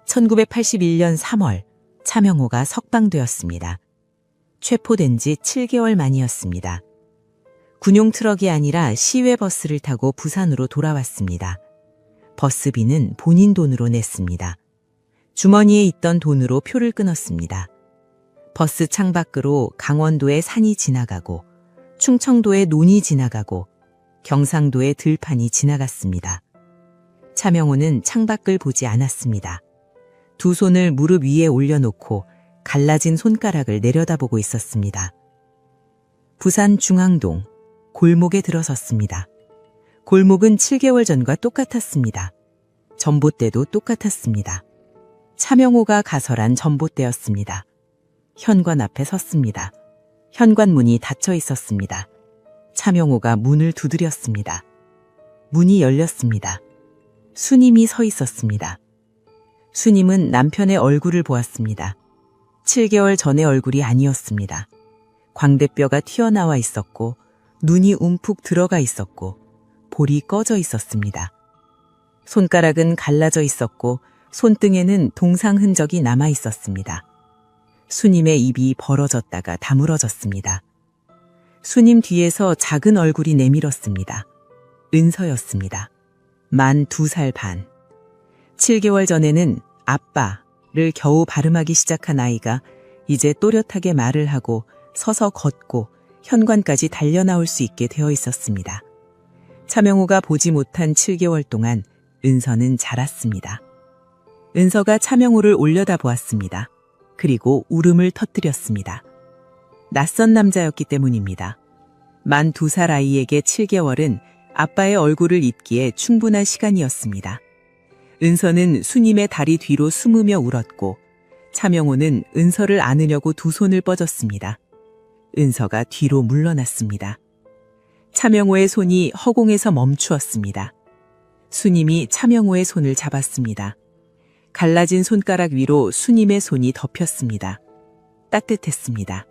1981년 3월 차명호가 석방되었습니다. 체포된 지 7개월 만이었습니다. 군용 트럭이 아니라 시외버스를 타고 부산으로 돌아왔습니다. 버스비는 본인 돈으로 냈습니다. 주머니에 있던 돈으로 표를 끊었습니다. 버스 창밖으로 강원도의 산이 지나가고 충청도의 논이 지나가고 경상도의 들판이 지나갔습니다. 차명호는 창밖을 보지 않았습니다. 두 손을 무릎 위에 올려놓고 갈라진 손가락을 내려다보고 있었습니다. 부산 중앙동 골목에 들어섰습니다. 골목은 7개월 전과 똑같았습니다. 전봇대도 똑같았습니다. 차명호가 가설한 전봇대였습니다. 현관 앞에 섰습니다. 현관문이 닫혀 있었습니다. 차명호가 문을 두드렸습니다. 문이 열렸습니다. 수님이 서 있었습니다. 수님은 남편의 얼굴을 보았습니다. 7개월 전의 얼굴이 아니었습니다. 광대뼈가 튀어나와 있었고 눈이 움푹 들어가 있었고 볼이 꺼져 있었습니다. 손가락은 갈라져 있었고 손등에는 동상 흔적이 남아 있었습니다. 수님의 입이 벌어졌다가 다물어졌습니다. 수님 뒤에서 작은 얼굴이 내밀었습니다. 은서였습니다. 만 2살 반. 7개월 전에는 아빠를 겨우 발음하기 시작한 아이가 이제 또렷하게 말을 하고 서서 걷고 현관까지 달려나올 수 있게 되어 있었습니다. 차명호가 보지 못한 7개월 동안 은서는 자랐습니다. 은서가 차명호를 올려다보았습니다. 그리고 울음을 터뜨렸습니다. 낯선 남자였기 때문입니다. 만 2살 아이에게 7개월은 아빠의 얼굴을 잊기에 충분한 시간이었습니다. 은서는 수님의 다리 뒤로 숨으며 울었고 차명호는 은서를 안으려고 두 손을 뻗었습니다. 은서가 뒤로 물러났습니다. 차명호의 손이 허공에서 멈추었습니다. 수님이 차명호의 손을 잡았습니다. 갈라진 손가락 위로 수님의 손이 덮였습니다. 따뜻했습니다.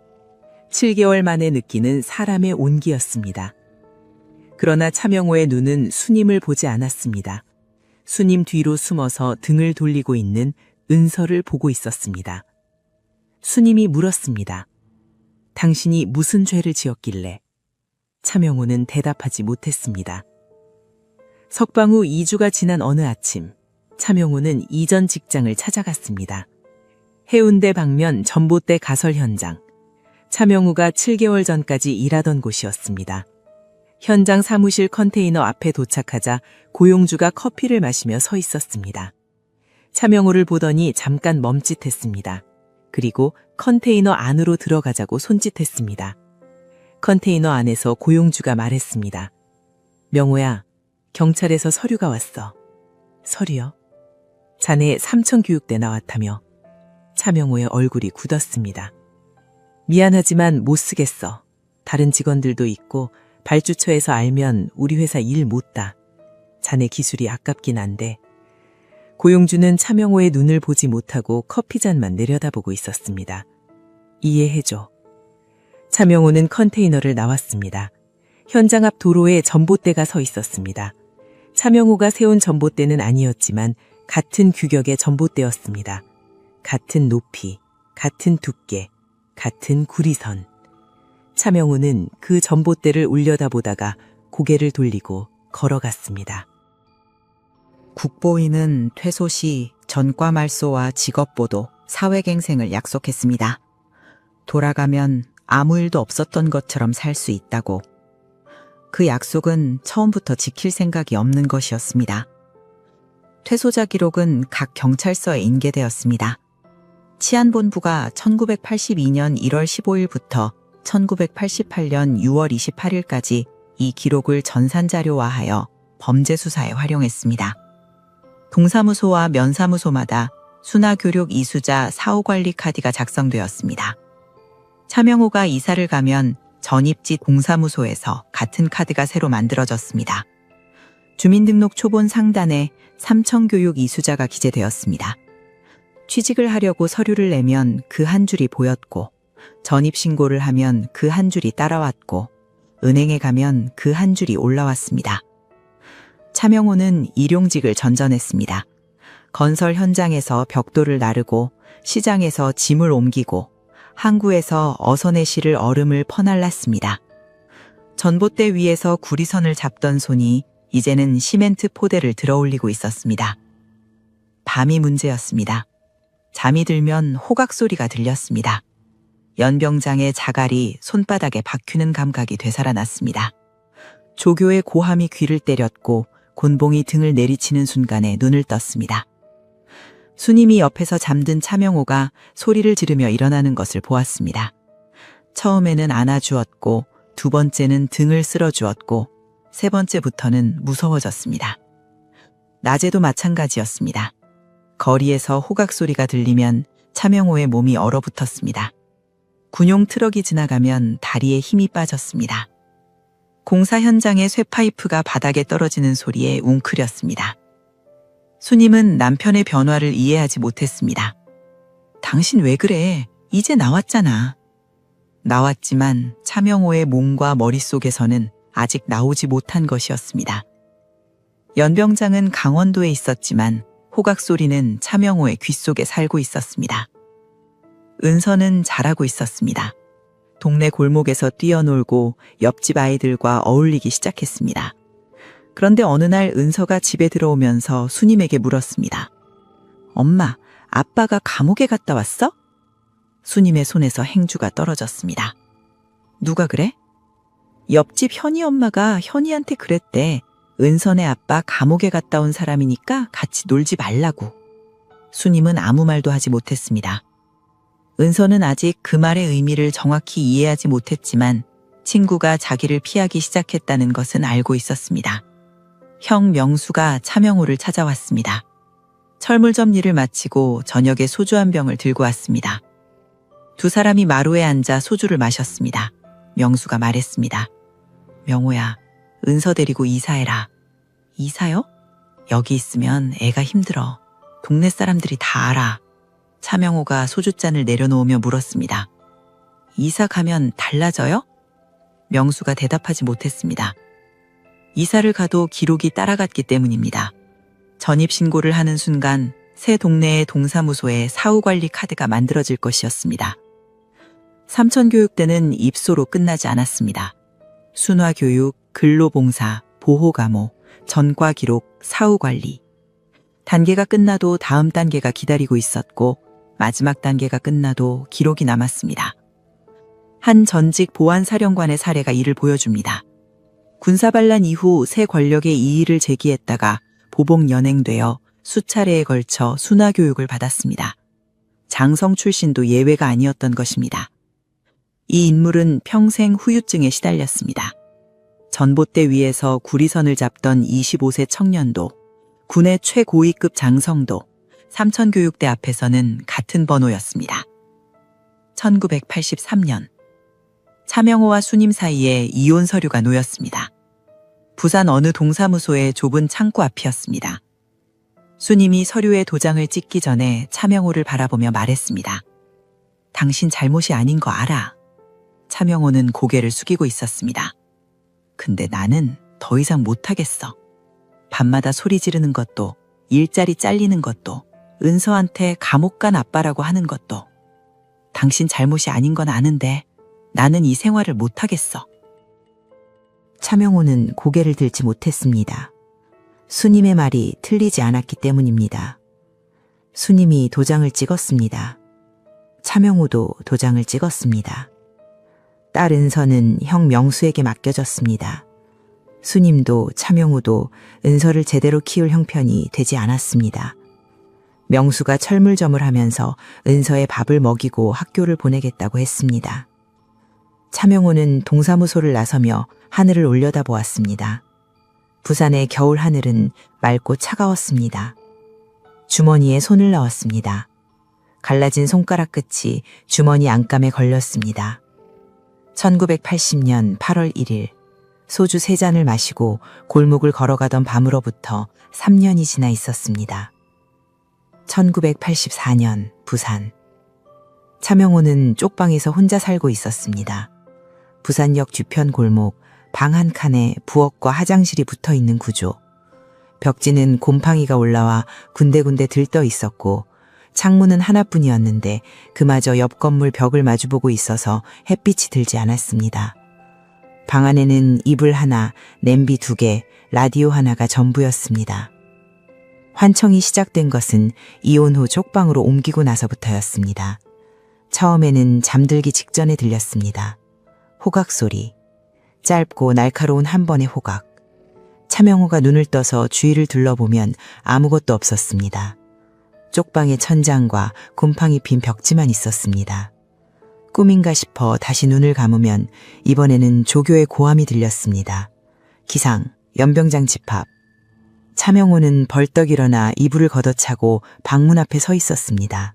7개월 만에 느끼는 사람의 온기였습니다. 그러나 차명호의 눈은 수님을 보지 않았습니다. 수님 뒤로 숨어서 등을 돌리고 있는 은서를 보고 있었습니다. 수님이 물었습니다. 당신이 무슨 죄를 지었길래? 차명호는 대답하지 못했습니다. 석방 후 2주가 지난 어느 아침, 차명호는 이전 직장을 찾아갔습니다. 해운대 방면 전봇대 가설 현장. 차명호가 7개월 전까지 일하던 곳이었습니다. 현장 사무실 컨테이너 앞에 도착하자 고용주가 커피를 마시며 서 있었습니다. 차명호를 보더니 잠깐 멈칫했습니다. 그리고 컨테이너 안으로 들어가자고 손짓했습니다. 컨테이너 안에서 고용주가 말했습니다. 명호야, 경찰에서 서류가 왔어. 서류요? 자네 삼천교육대 나왔다며. 차명호의 얼굴이 굳었습니다. 미안하지만 못 쓰겠어. 다른 직원들도 있고 발주처에서 알면 우리 회사 일 못 다. 자네 기술이 아깝긴 한데. 고용주는 차명호의 눈을 보지 못하고 커피잔만 내려다보고 있었습니다. 이해해줘. 차명호는 컨테이너를 나왔습니다. 현장 앞 도로에 전봇대가 서 있었습니다. 차명호가 세운 전봇대는 아니었지만 같은 규격의 전봇대였습니다. 같은 높이, 같은 두께, 같은 구리선. 차명호는 그 전봇대를 올려다보다가 고개를 돌리고 걸어갔습니다. 국보위는 퇴소 시 전과 말소와 직업보도, 사회갱생을 약속했습니다. 돌아가면 아무 일도 없었던 것처럼 살 수 있다고. 그 약속은 처음부터 지킬 생각이 없는 것이었습니다. 퇴소자 기록은 각 경찰서에 인계되었습니다. 치안본부가 1982년 1월 15일부터 1988년 6월 28일까지 이 기록을 전산자료화하여 범죄수사에 활용했습니다. 동사무소와 면사무소마다 순화교육 이수자 사후관리 카드가 작성되었습니다. 차명호가 이사를 가면 전입지 동사무소에서 같은 카드가 새로 만들어졌습니다. 주민등록 초본 상단에 삼천교육 이수자가 기재되었습니다. 취직을 하려고 서류를 내면 그 한 줄이 보였고, 전입신고를 하면 그 한 줄이 따라왔고, 은행에 가면 그 한 줄이 올라왔습니다. 차명호는 일용직을 전전했습니다. 건설 현장에서 벽돌을 나르고, 시장에서 짐을 옮기고, 항구에서 어선의 실을 얼음을 퍼날랐습니다. 전봇대 위에서 구리선을 잡던 손이 이제는 시멘트 포대를 들어올리고 있었습니다. 밤이 문제였습니다. 잠이 들면 호각 소리가 들렸습니다. 연병장의 자갈이 손바닥에 박히는 감각이 되살아났습니다. 조교의 고함이 귀를 때렸고 곤봉이 등을 내리치는 순간에 눈을 떴습니다. 수님이 옆에서 잠든 차명호가 소리를 지르며 일어나는 것을 보았습니다. 처음에는 안아주었고, 두 번째는 등을 쓸어주었고, 세 번째부터는 무서워졌습니다. 낮에도 마찬가지였습니다. 거리에서 호각 소리가 들리면 차명호의 몸이 얼어붙었습니다. 군용 트럭이 지나가면 다리에 힘이 빠졌습니다. 공사 현장의 쇠파이프가 바닥에 떨어지는 소리에 웅크렸습니다. 수님은 남편의 변화를 이해하지 못했습니다. 당신 왜 그래? 이제 나왔잖아. 나왔지만 차명호의 몸과 머릿속에서는 아직 나오지 못한 것이었습니다. 연병장은 강원도에 있었지만 호각 소리는 차명호의 귓속에 살고 있었습니다. 은서는 잘하고 있었습니다. 동네 골목에서 뛰어놀고 옆집 아이들과 어울리기 시작했습니다. 그런데 어느 날 은서가 집에 들어오면서 수님에게 물었습니다. 엄마, 아빠가 감옥에 갔다 왔어? 수님의 손에서 행주가 떨어졌습니다. 누가 그래? 옆집 현이 엄마가 현이한테 그랬대. 은선의 아빠 감옥에 갔다 온 사람이니까 같이 놀지 말라고. 수님은 아무 말도 하지 못했습니다. 은서는 아직 그 말의 의미를 정확히 이해하지 못했지만 친구가 자기를 피하기 시작했다는 것은 알고 있었습니다. 형 명수가 차명호를 찾아왔습니다. 철물점 일을 마치고 저녁에 소주 한 병을 들고 왔습니다. 두 사람이 마루에 앉아 소주를 마셨습니다. 명수가 말했습니다. 명호야, 은서 데리고 이사해라. 이사요? 여기 있으면 애가 힘들어. 동네 사람들이 다 알아. 차명호가 소주잔을 내려놓으며 물었습니다. 이사 가면 달라져요? 명수가 대답하지 못했습니다. 이사를 가도 기록이 따라갔기 때문입니다. 전입신고를 하는 순간 새 동네의 동사무소에 사후관리 카드가 만들어질 것이었습니다. 삼천교육대는 입소로 끝나지 않았습니다. 순화교육, 근로봉사, 보호감호, 전과기록, 사후관리. 단계가 끝나도 다음 단계가 기다리고 있었고 마지막 단계가 끝나도 기록이 남았습니다. 한 전직 보안사령관의 사례가 이를 보여줍니다. 군사반란 이후 새 권력의 이의를 제기했다가 보복 연행되어 수차례에 걸쳐 순화교육을 받았습니다. 장성 출신도 예외가 아니었던 것입니다. 이 인물은 평생 후유증에 시달렸습니다. 전봇대 위에서 구리선을 잡던 25세 청년도, 군의 최고위급 장성도, 삼천교육대 앞에서는 같은 번호였습니다. 1983년 차명호와 수님 사이에 이혼 서류가 놓였습니다. 부산 어느 동사무소의 좁은 창고 앞이었습니다. 수님이 서류에 도장을 찍기 전에 차명호를 바라보며 말했습니다. 당신 잘못이 아닌 거 알아. 차명호는 고개를 숙이고 있었습니다. 근데 나는 더 이상 못하겠어. 밤마다 소리 지르는 것도, 일자리 잘리는 것도, 은서한테 감옥 간 아빠라고 하는 것도. 당신 잘못이 아닌 건 아는데 나는 이 생활을 못하겠어. 차명호는 고개를 들지 못했습니다. 수님의 말이 틀리지 않았기 때문입니다. 수님이 도장을 찍었습니다. 차명호도 도장을 찍었습니다. 딸 은서는 형 명수에게 맡겨졌습니다. 수님도 차명호도 은서를 제대로 키울 형편이 되지 않았습니다. 명수가 철물점을 하면서 은서의 밥을 먹이고 학교를 보내겠다고 했습니다. 차명호는 동사무소를 나서며 하늘을 올려다보았습니다. 부산의 겨울 하늘은 맑고 차가웠습니다. 주머니에 손을 넣었습니다. 갈라진 손가락 끝이 주머니 안감에 걸렸습니다. 1980년 8월 1일 소주 3잔을 마시고 골목을 걸어가던 밤으로부터 3년이 지나 있었습니다. 1984년 부산. 차명호는 쪽방에서 혼자 살고 있었습니다. 부산역 뒤편 골목, 방 한 칸에 부엌과 화장실이 붙어 있는 구조. 벽지는 곰팡이가 올라와 군데군데 들떠 있었고 창문은 하나뿐이었는데 그마저 옆 건물 벽을 마주보고 있어서 햇빛이 들지 않았습니다. 방 안에는 이불 하나, 냄비 2개, 라디오 하나가 전부였습니다. 환청이 시작된 것은 이혼 후 쪽방으로 옮기고 나서부터였습니다. 처음에는 잠들기 직전에 들렸습니다. 호각 소리. 짧고 날카로운 한 번의 호각. 차명호가 눈을 떠서 주위를 둘러보면 아무것도 없었습니다. 쪽방의 천장과 곰팡이 핀 벽지만 있었습니다. 꿈인가 싶어 다시 눈을 감으면 이번에는 조교의 고함이 들렸습니다. 기상, 연병장 집합. 차명호는 벌떡 일어나 이불을 걷어차고 방문 앞에 서 있었습니다.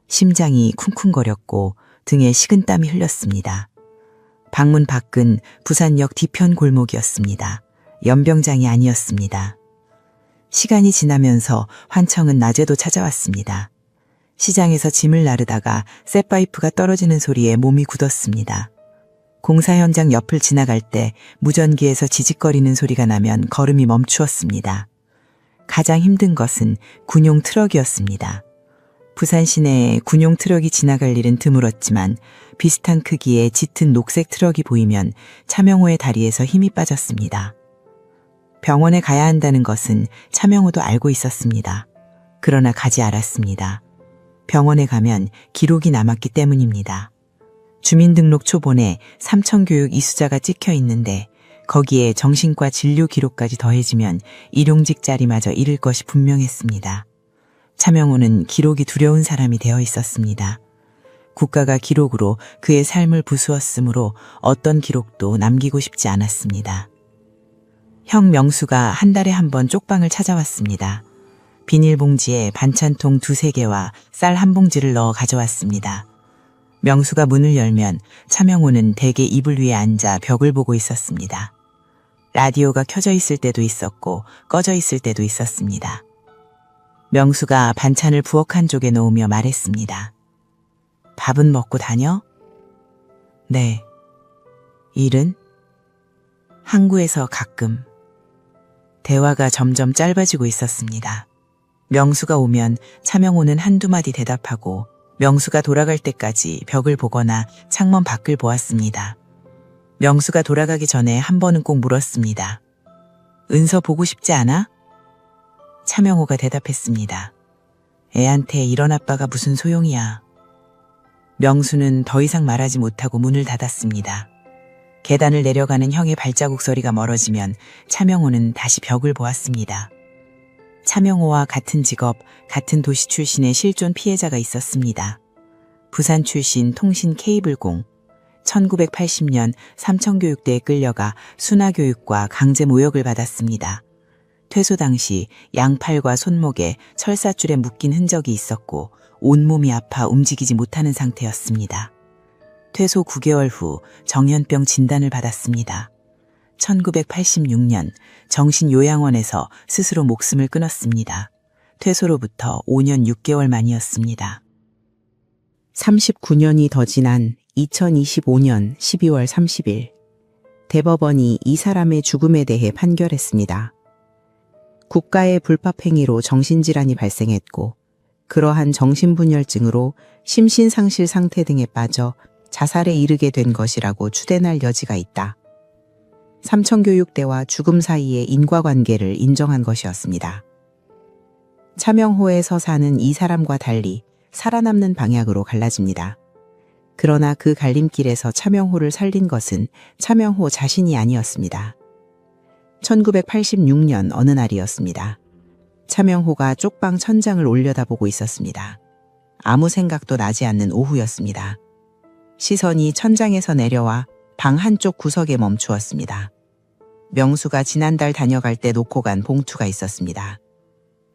심장이 쿵쿵거렸고 등에 식은땀이 흘렸습니다. 방문 밖은 부산역 뒤편 골목이었습니다. 연병장이 아니었습니다. 시간이 지나면서 환청은 낮에도 찾아왔습니다. 시장에서 짐을 나르다가 쇳파이프가 떨어지는 소리에 몸이 굳었습니다. 공사 현장 옆을 지나갈 때 무전기에서 지직거리는 소리가 나면 걸음이 멈추었습니다. 가장 힘든 것은 군용 트럭이었습니다. 부산 시내에 군용 트럭이 지나갈 일은 드물었지만 비슷한 크기의 짙은 녹색 트럭이 보이면 차명호의 다리에서 힘이 빠졌습니다. 병원에 가야 한다는 것은 차명호도 알고 있었습니다. 그러나 가지 않았습니다. 병원에 가면 기록이 남았기 때문입니다. 주민등록 초본에 삼천교육 이수자가 찍혀 있는데 거기에 정신과 진료 기록까지 더해지면 일용직 자리마저 잃을 것이 분명했습니다. 차명호는 기록이 두려운 사람이 되어 있었습니다. 국가가 기록으로 그의 삶을 부수었으므로 어떤 기록도 남기고 싶지 않았습니다. 형 명수가 한 달에 한 번 쪽방을 찾아왔습니다. 비닐봉지에 반찬통 2-3개와 쌀 한 봉지를 넣어 가져왔습니다. 명수가 문을 열면 차명호는 대개 이불 위에 앉아 벽을 보고 있었습니다. 라디오가 켜져 있을 때도 있었고 꺼져 있을 때도 있었습니다. 명수가 반찬을 부엌 한쪽에 놓으며 말했습니다. 밥은 먹고 다녀? 네. 일은? 항구에서 가끔. 대화가 점점 짧아지고 있었습니다. 명수가 오면 차명호는 한두 마디 대답하고 명수가 돌아갈 때까지 벽을 보거나 창문 밖을 보았습니다. 명수가 돌아가기 전에 한 번은 꼭 물었습니다. 은서 보고 싶지 않아? 차명호가 대답했습니다. 애한테 이런 아빠가 무슨 소용이야. 명수는 더 이상 말하지 못하고 문을 닫았습니다. 계단을 내려가는 형의 발자국 소리가 멀어지면 차명호는 다시 벽을 보았습니다. 차명호와 같은 직업, 같은 도시 출신의 실존 피해자가 있었습니다. 부산 출신 통신 케이블공. 1980년 삼천교육대에 끌려가 순화교육과 강제 모욕을 받았습니다. 퇴소 당시 양팔과 손목에 철사줄에 묶인 흔적이 있었고 온몸이 아파 움직이지 못하는 상태였습니다. 퇴소 9개월 후 정연병 진단을 받았습니다. 1986년 정신요양원에서 스스로 목숨을 끊었습니다. 퇴소로부터 5년 6개월 만이었습니다. 39년이 더 지난 2025년 12월 30일 대법원이 이 사람의 죽음에 대해 판결했습니다. 국가의 불법행위로 정신질환이 발생했고 그러한 정신분열증으로 심신상실 상태 등에 빠져 자살에 이르게 된 것이라고 추대할 여지가 있다. 삼천교육대와 죽음 사이의 인과관계를 인정한 것이었습니다. 차명호의 서사는 이 사람과 달리 살아남는 방향으로 갈라집니다. 그러나 그 갈림길에서 차명호를 살린 것은 차명호 자신이 아니었습니다. 1986년 어느 날이었습니다. 차명호가 쪽방 천장을 올려다보고 있었습니다. 아무 생각도 나지 않는 오후였습니다. 시선이 천장에서 내려와 방 한쪽 구석에 멈추었습니다. 명수가 지난달 다녀갈 때 놓고 간 봉투가 있었습니다.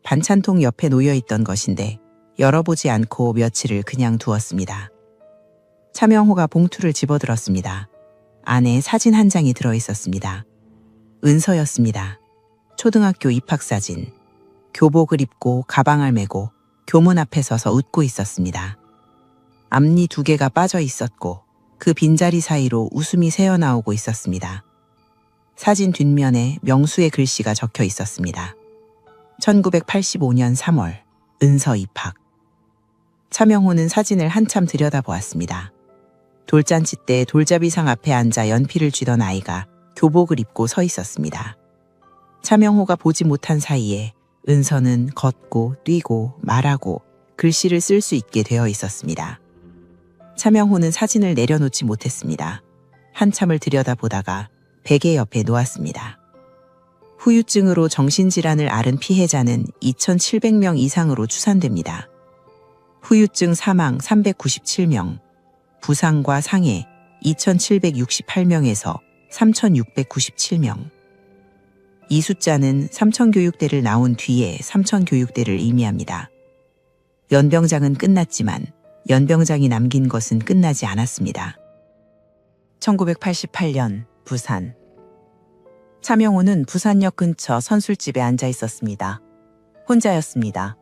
반찬통 옆에 놓여있던 것인데 열어보지 않고 며칠을 그냥 두었습니다. 차명호가 봉투를 집어들었습니다. 안에 사진 한 장이 들어있었습니다. 은서였습니다. 초등학교 입학사진. 교복을 입고 가방을 메고 교문 앞에 서서 웃고 있었습니다. 앞니 2개가 빠져 있었고 그 빈자리 사이로 웃음이 새어나오고 있었습니다. 사진 뒷면에 명수의 글씨가 적혀 있었습니다. 1985년 3월 은서 입학. 차명호는 사진을 한참 들여다보았습니다. 돌잔치 때 돌잡이상 앞에 앉아 연필을 쥐던 아이가 교복을 입고 서 있었습니다. 차명호가 보지 못한 사이에 은서는 걷고 뛰고 말하고 글씨를 쓸 수 있게 되어 있었습니다. 차명호는 사진을 내려놓지 못했습니다. 한참을 들여다보다가 베개 옆에 놓았습니다. 후유증으로 정신질환을 앓은 피해자는 2,700명 이상으로 추산됩니다. 후유증 사망 397명, 부상과 상해 2,768명에서 3,697명. 이 숫자는 삼천교육대를 나온 뒤에 삼천교육대를 의미합니다. 연병장은 끝났지만 연병장이 남긴 것은 끝나지 않았습니다. 1988년 부산. 차명호는 부산역 근처 선술집에 앉아 있었습니다. 혼자였습니다.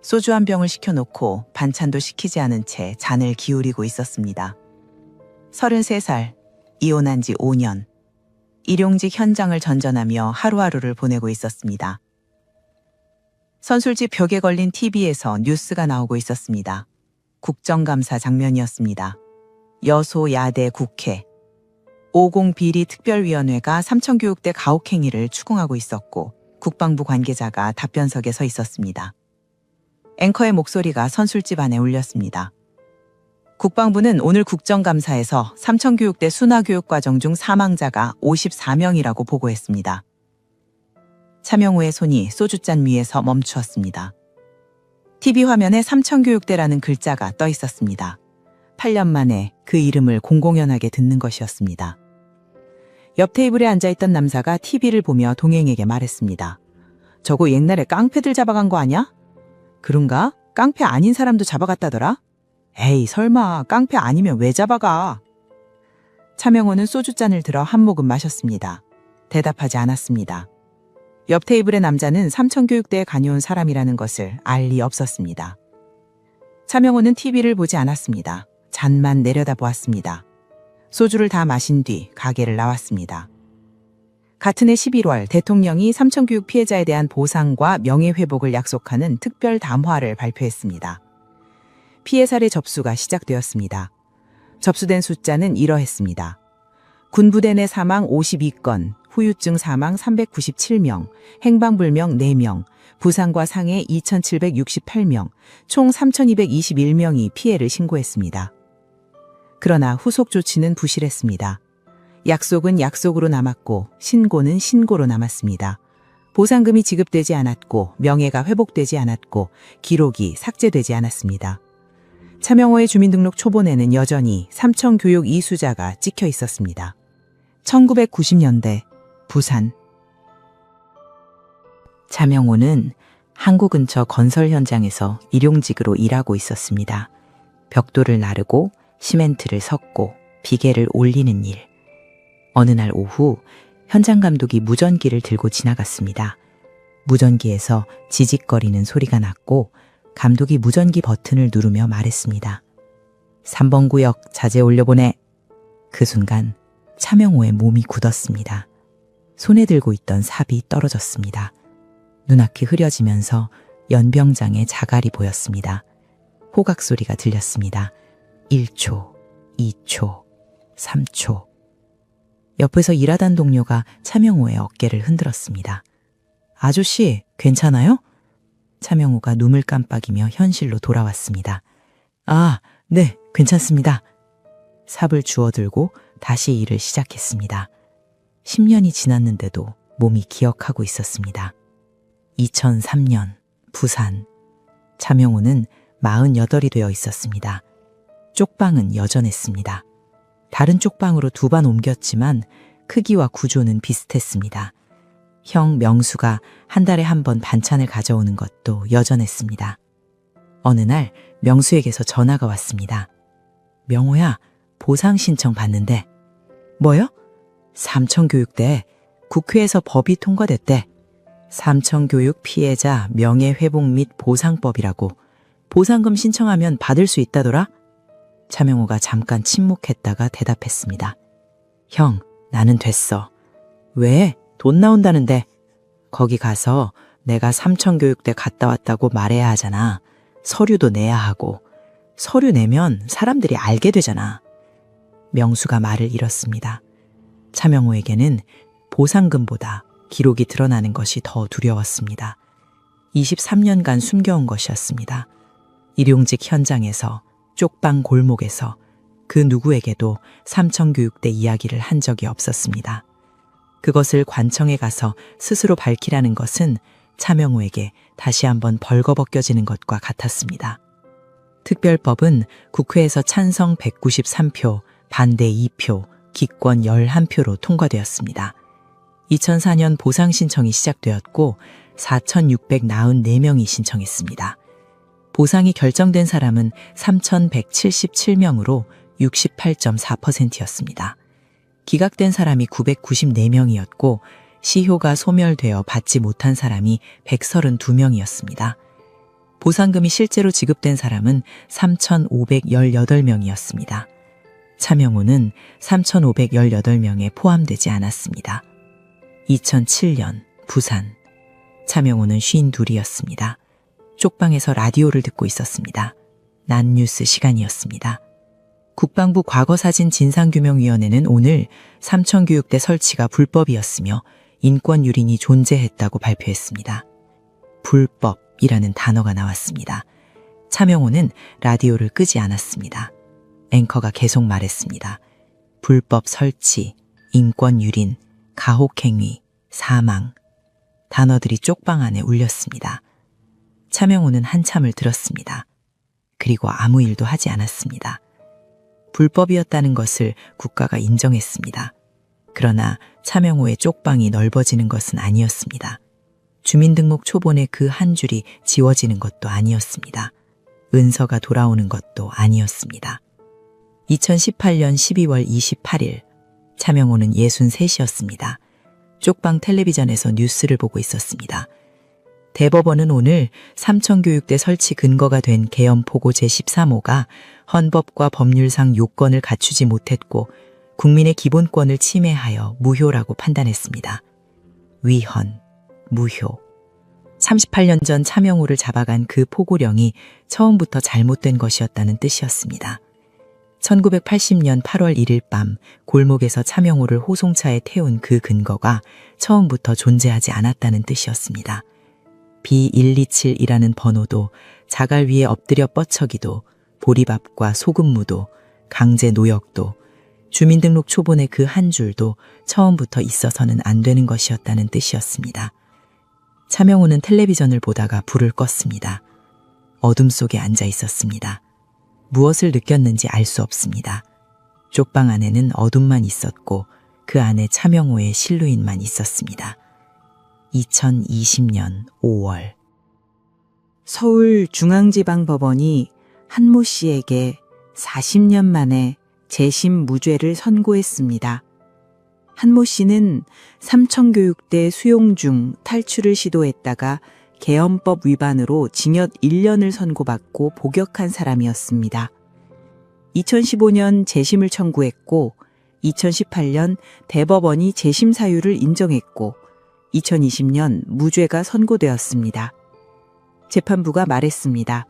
소주 한 병을 시켜놓고 반찬도 시키지 않은 채 잔을 기울이고 있었습니다. 33살, 이혼한 지 5년. 일용직 현장을 전전하며 하루하루를 보내고 있었습니다. 선술집 벽에 걸린 TV에서 뉴스가 나오고 있었습니다. 국정감사 장면이었습니다. 여소야대 국회. 50비리특별위원회가 삼천교육대 가혹행위를 추궁하고 있었고 국방부 관계자가 답변석에 서 있었습니다. 앵커의 목소리가 선술집 안에 울렸습니다. 국방부는 오늘 국정감사에서 삼천교육대 순화교육과정 중 사망자가 54명이라고 보고했습니다. 차명우의 손이 소주잔 위에서 멈추었습니다. TV 화면에 삼천교육대라는 글자가 떠 있었습니다. 8년 만에 그 이름을 공공연하게 듣는 것이었습니다. 옆 테이블에 앉아있던 남자가 TV를 보며 동행에게 말했습니다. 저거 옛날에 깡패들 잡아간 거 아냐? 그런가? 깡패 아닌 사람도 잡아갔다더라? 에이, 설마 깡패 아니면 왜 잡아가? 차명호는 소주잔을 들어 한 모금 마셨습니다. 대답하지 않았습니다. 옆 테이블의 남자는 삼천교육대에 다녀온 사람이라는 것을 알 리 없었습니다. 차명호는 TV를 보지 않았습니다. 잔만 내려다보았습니다. 소주를 다 마신 뒤 가게를 나왔습니다. 같은 해 11월 대통령이 삼천교육 피해자에 대한 보상과 명예회복을 약속하는 특별 담화를 발표했습니다. 피해 사례 접수가 시작되었습니다. 접수된 숫자는 이러했습니다. 군부대 내 사망 52건, 후유증 사망 397명, 행방불명 4명, 부상과 상해 2,768명, 총 3,221명이 피해를 신고했습니다. 그러나 후속 조치는 부실했습니다. 약속은 약속으로 남았고 신고는 신고로 남았습니다. 보상금이 지급되지 않았고 명예가 회복되지 않았고 기록이 삭제되지 않았습니다. 차명호의 주민등록 초본에는 여전히 삼천교육 이수자가 찍혀 있었습니다. 1990년대 부산. 차명호는 항구 근처 건설 현장에서 일용직으로 일하고 있었습니다. 벽돌을 나르고 시멘트를 섞고 비계를 올리는 일. 어느 날 오후 현장 감독이 무전기를 들고 지나갔습니다. 무전기에서 지직거리는 소리가 났고 감독이 무전기 버튼을 누르며 말했습니다. 3번 구역 자재 올려보내. 그 순간 차명호의 몸이 굳었습니다. 손에 들고 있던 삽이 떨어졌습니다. 눈앞이 흐려지면서 연병장의 자갈이 보였습니다. 호각 소리가 들렸습니다. 1초, 2초, 3초. 옆에서 일하던 동료가 차명호의 어깨를 흔들었습니다. 아저씨, 괜찮아요? 차명호가 눈을 깜빡이며 현실로 돌아왔습니다. 아, 네, 괜찮습니다. 삽을 주워들고 다시 일을 시작했습니다. 10년이 지났는데도 몸이 기억하고 있었습니다. 2003년 부산. 차명호는 48이 되어 있었습니다. 쪽방은 여전했습니다. 다른 쪽방으로 2번 옮겼지만 크기와 구조는 비슷했습니다. 형 명수가 한 달에 한 번 반찬을 가져오는 것도 여전했습니다. 어느 날 명수에게서 전화가 왔습니다. 명호야, 보상 신청 받는데. 뭐요? 삼천교육대 국회에서 법이 통과됐대. 삼천교육 피해자 명예회복 및 보상법이라고. 보상금 신청하면 받을 수 있다더라? 차명호가 잠깐 침묵했다가 대답했습니다. 형, 나는 됐어. 왜? 돈 나온다는데. 거기 가서 내가 삼천교육대 갔다 왔다고 말해야 하잖아. 서류도 내야 하고. 서류 내면 사람들이 알게 되잖아. 명수가 말을 잃었습니다. 차명호에게는 보상금보다 기록이 드러나는 것이 더 두려웠습니다. 23년간 숨겨온 것이었습니다. 일용직 현장에서, 쪽방 골목에서 그 누구에게도 삼천교육대 이야기를 한 적이 없었습니다. 그것을 관청에 가서 스스로 밝히라는 것은 차명호에게 다시 한번 벌거벗겨지는 것과 같았습니다. 특별법은 국회에서 찬성 193표, 반대 2표, 기권 11표로 통과되었습니다. 2004년 보상 신청이 시작되었고 4,694명이 신청했습니다. 보상이 결정된 사람은 3,177명으로 68.4%였습니다. 기각된 사람이 994명이었고 시효가 소멸되어 받지 못한 사람이 132명이었습니다. 보상금이 실제로 지급된 사람은 3,518명이었습니다. 차명호는 3,518명에 포함되지 않았습니다. 2007년 부산. 차명호는 52이었습니다. 쪽방에서 라디오를 듣고 있었습니다. 낮 뉴스 시간이었습니다. 국방부 과거사진 진상규명위원회는 오늘 삼천교육대 설치가 불법이었으며 인권유린이 존재했다고 발표했습니다. 불법이라는 단어가 나왔습니다. 차명호는 라디오를 끄지 않았습니다. 앵커가 계속 말했습니다. 불법 설치, 인권유린, 가혹행위, 사망. 단어들이 쪽방 안에 울렸습니다. 차명호는 한참을 들었습니다. 그리고 아무 일도 하지 않았습니다. 불법이었다는 것을 국가가 인정했습니다. 그러나 차명호의 쪽방이 넓어지는 것은 아니었습니다. 주민등록 초본의 그 한 줄이 지워지는 것도 아니었습니다. 은서가 돌아오는 것도 아니었습니다. 2018년 12월 28일 차명호는 63이었습니다. 쪽방 텔레비전에서 뉴스를 보고 있었습니다. 대법원은 오늘 삼천교육대 설치 근거가 된 계엄포고 제13호가 헌법과 법률상 요건을 갖추지 못했고 국민의 기본권을 침해하여 무효라고 판단했습니다. 위헌, 무효. 38년 전 차명호를 잡아간 그 포고령이 처음부터 잘못된 것이었다는 뜻이었습니다. 1980년 8월 1일 밤 골목에서 차명호를 호송차에 태운 그 근거가 처음부터 존재하지 않았다는 뜻이었습니다. B127이라는 번호도 자갈 위에 엎드려 뻗쳐기도 보리밥과 소금무도 강제 노역도 주민등록 초본의 그 한 줄도 처음부터 있어서는 안 되는 것이었다는 뜻이었습니다. 차명호는 텔레비전을 보다가 불을 껐습니다. 어둠 속에 앉아 있었습니다. 무엇을 느꼈는지 알 수 없습니다. 쪽방 안에는 어둠만 있었고 그 안에 차명호의 실루엣만 있었습니다. 2020년 5월 서울중앙지방법원이 한모 씨에게 40년 만에 재심 무죄를 선고했습니다. 한모 씨는 삼천교육대 수용 중 탈출을 시도했다가 계엄법 위반으로 징역 1년을 선고받고 복역한 사람이었습니다. 2015년 재심을 청구했고 2018년 대법원이 재심 사유를 인정했고 2020년 무죄가 선고되었습니다. 재판부가 말했습니다.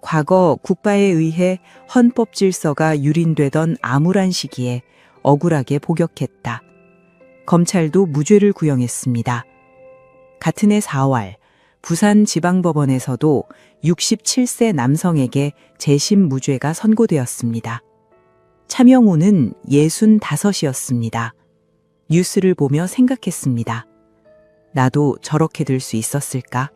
과거 국가에 의해 헌법 질서가 유린되던 암울한 시기에 억울하게 복역했다. 검찰도 무죄를 구형했습니다. 같은 해 4월 부산지방법원에서도 67세 남성에게 재심 무죄가 선고되었습니다. 차명호는 65이었습니다. 뉴스를 보며 생각했습니다. 나도 저렇게 될 수 있었을까?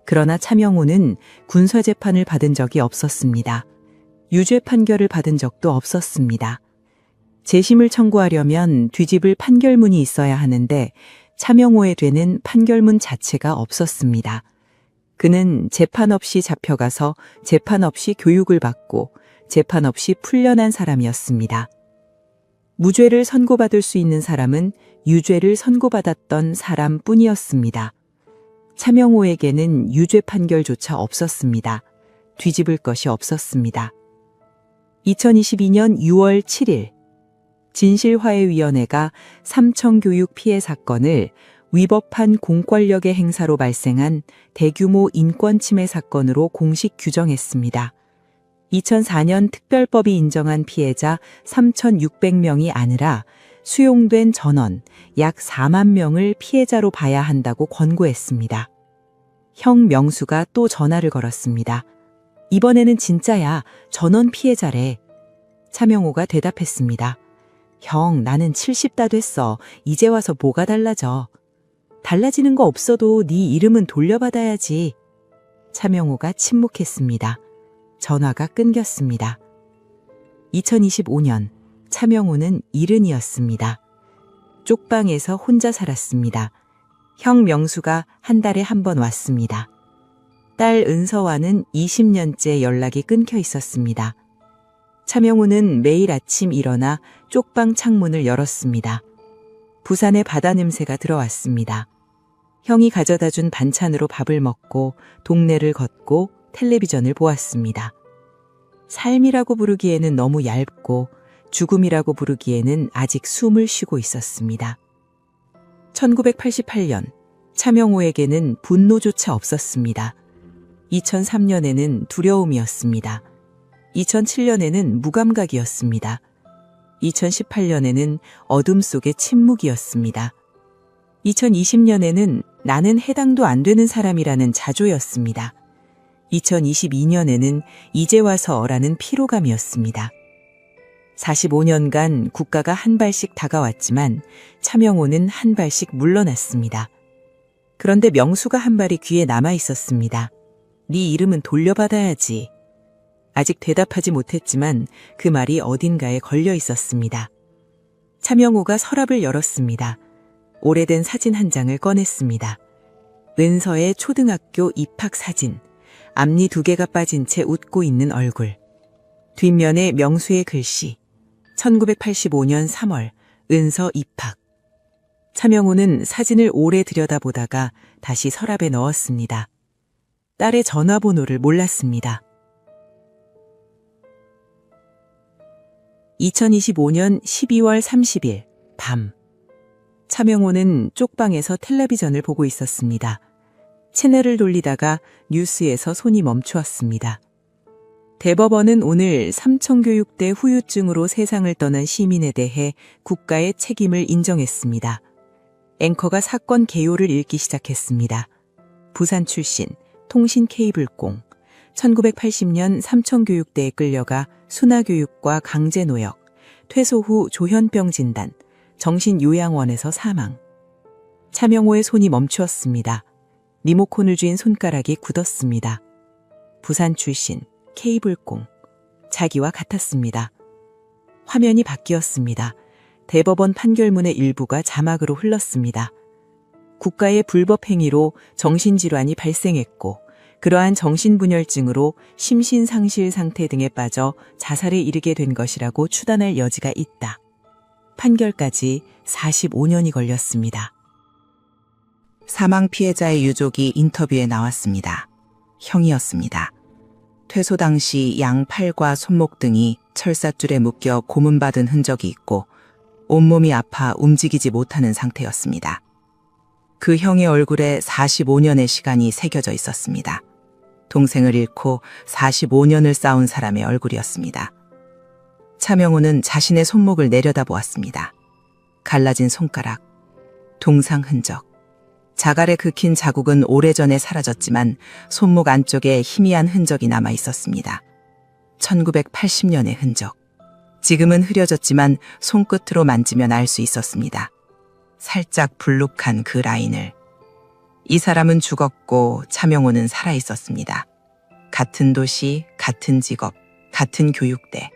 그러나 차명호는 군사재판을 받은 적이 없었습니다. 유죄 판결을 받은 적도 없었습니다. 재심을 청구하려면 뒤집을 판결문이 있어야 하는데 차명호에 되는 판결문 자체가 없었습니다. 그는 재판 없이 잡혀가서 재판 없이 교육을 받고 재판 없이 풀려난 사람이었습니다. 무죄를 선고받을 수 있는 사람은 유죄를 선고받았던 사람뿐이었습니다. 차명호에게는 유죄 판결조차 없었습니다. 뒤집을 것이 없었습니다. 2022년 6월 7일 진실화해위원회가 삼천교육 피해 사건을 위법한 공권력의 행사로 발생한 대규모 인권침해 사건으로 공식 규정했습니다. 2004년 특별법이 인정한 피해자 3,600명이 아니라 수용된 전원 약 4만 명을 피해자로 봐야 한다고 권고했습니다. 형 명수가 또 전화를 걸었습니다. 이번에는 진짜야. 전원 피해자래. 차명호가 대답했습니다. 형, 나는 70다 됐어. 이제 와서 뭐가 달라져. 달라지는 거 없어도 네 이름은 돌려받아야지. 차명호가 침묵했습니다. 전화가 끊겼습니다. 2025년 차명호는 70이었습니다. 쪽방에서 혼자 살았습니다. 형 명수가 한 달에 한 번 왔습니다. 딸 은서와는 20년째 연락이 끊겨 있었습니다. 차명호는 매일 아침 일어나 쪽방 창문을 열었습니다. 부산의 바다 냄새가 들어왔습니다. 형이 가져다 준 반찬으로 밥을 먹고 동네를 걷고 텔레비전을 보았습니다. 삶이라고 부르기에는 너무 얇고 죽음이라고 부르기에는 아직 숨을 쉬고 있었습니다. 1988년 차명호에게는 분노조차 없었습니다. 2003년에는 두려움이었습니다. 2007년에는 무감각이었습니다. 2018년에는 어둠 속의 침묵이었습니다. 2020년에는 나는 해당도 안 되는 사람이라는 자조였습니다. 2022년에는 이제 와서라는 피로감이었습니다. 45년간 국가가 한 발씩 다가왔지만 차명호는 한 발씩 물러났습니다. 그런데 명수가 한 발이 귀에 남아 있었습니다. 네 이름은 돌려받아야지. 아직 대답하지 못했지만 그 말이 어딘가에 걸려 있었습니다. 차명호가 서랍을 열었습니다. 오래된 사진 한 장을 꺼냈습니다. 은서의 초등학교 입학 사진. 앞니 2개가 빠진 채 웃고 있는 얼굴. 뒷면에 명수의 글씨. 1985년 3월 은서 입학. 차명호는 사진을 오래 들여다보다가 다시 서랍에 넣었습니다. 딸의 전화번호를 몰랐습니다. 2025년 12월 30일 밤. 차명호는 쪽방에서 텔레비전을 보고 있었습니다. 채널을 돌리다가 뉴스에서 손이 멈추었습니다. 대법원은 오늘 삼청교육대 후유증으로 세상을 떠난 시민에 대해 국가의 책임을 인정했습니다. 앵커가 사건 개요를 읽기 시작했습니다. 부산 출신, 통신 케이블공, 1980년 삼청교육대에 끌려가 순화교육과 강제노역, 퇴소 후 조현병 진단, 정신요양원에서 사망. 차명호의 손이 멈추었습니다. 리모컨을 쥔 손가락이 굳었습니다. 부산 출신, 케이블공, 자기와 같았습니다. 화면이 바뀌었습니다. 대법원 판결문의 일부가 자막으로 흘렀습니다. 국가의 불법 행위로 정신질환이 발생했고 그러한 정신분열증으로 심신상실 상태 등에 빠져 자살에 이르게 된 것이라고 추단할 여지가 있다. 판결까지 45년이 걸렸습니다. 사망 피해자의 유족이 인터뷰에 나왔습니다. 형이었습니다. 퇴소 당시 양 팔과 손목 등이 철사줄에 묶여 고문받은 흔적이 있고 온몸이 아파 움직이지 못하는 상태였습니다. 그 형의 얼굴에 45년의 시간이 새겨져 있었습니다. 동생을 잃고 45년을 싸운 사람의 얼굴이었습니다. 차명호는 자신의 손목을 내려다보았습니다. 갈라진 손가락, 동상 흔적. 자갈에 긁힌 자국은 오래전에 사라졌지만 손목 안쪽에 희미한 흔적이 남아 있었습니다. 1980년의 흔적. 지금은 흐려졌지만 손끝으로 만지면 알 수 있었습니다. 살짝 불룩한 그 라인을. 이 사람은 죽었고 차명호는 살아 있었습니다. 같은 도시, 같은 직업, 같은 교육대.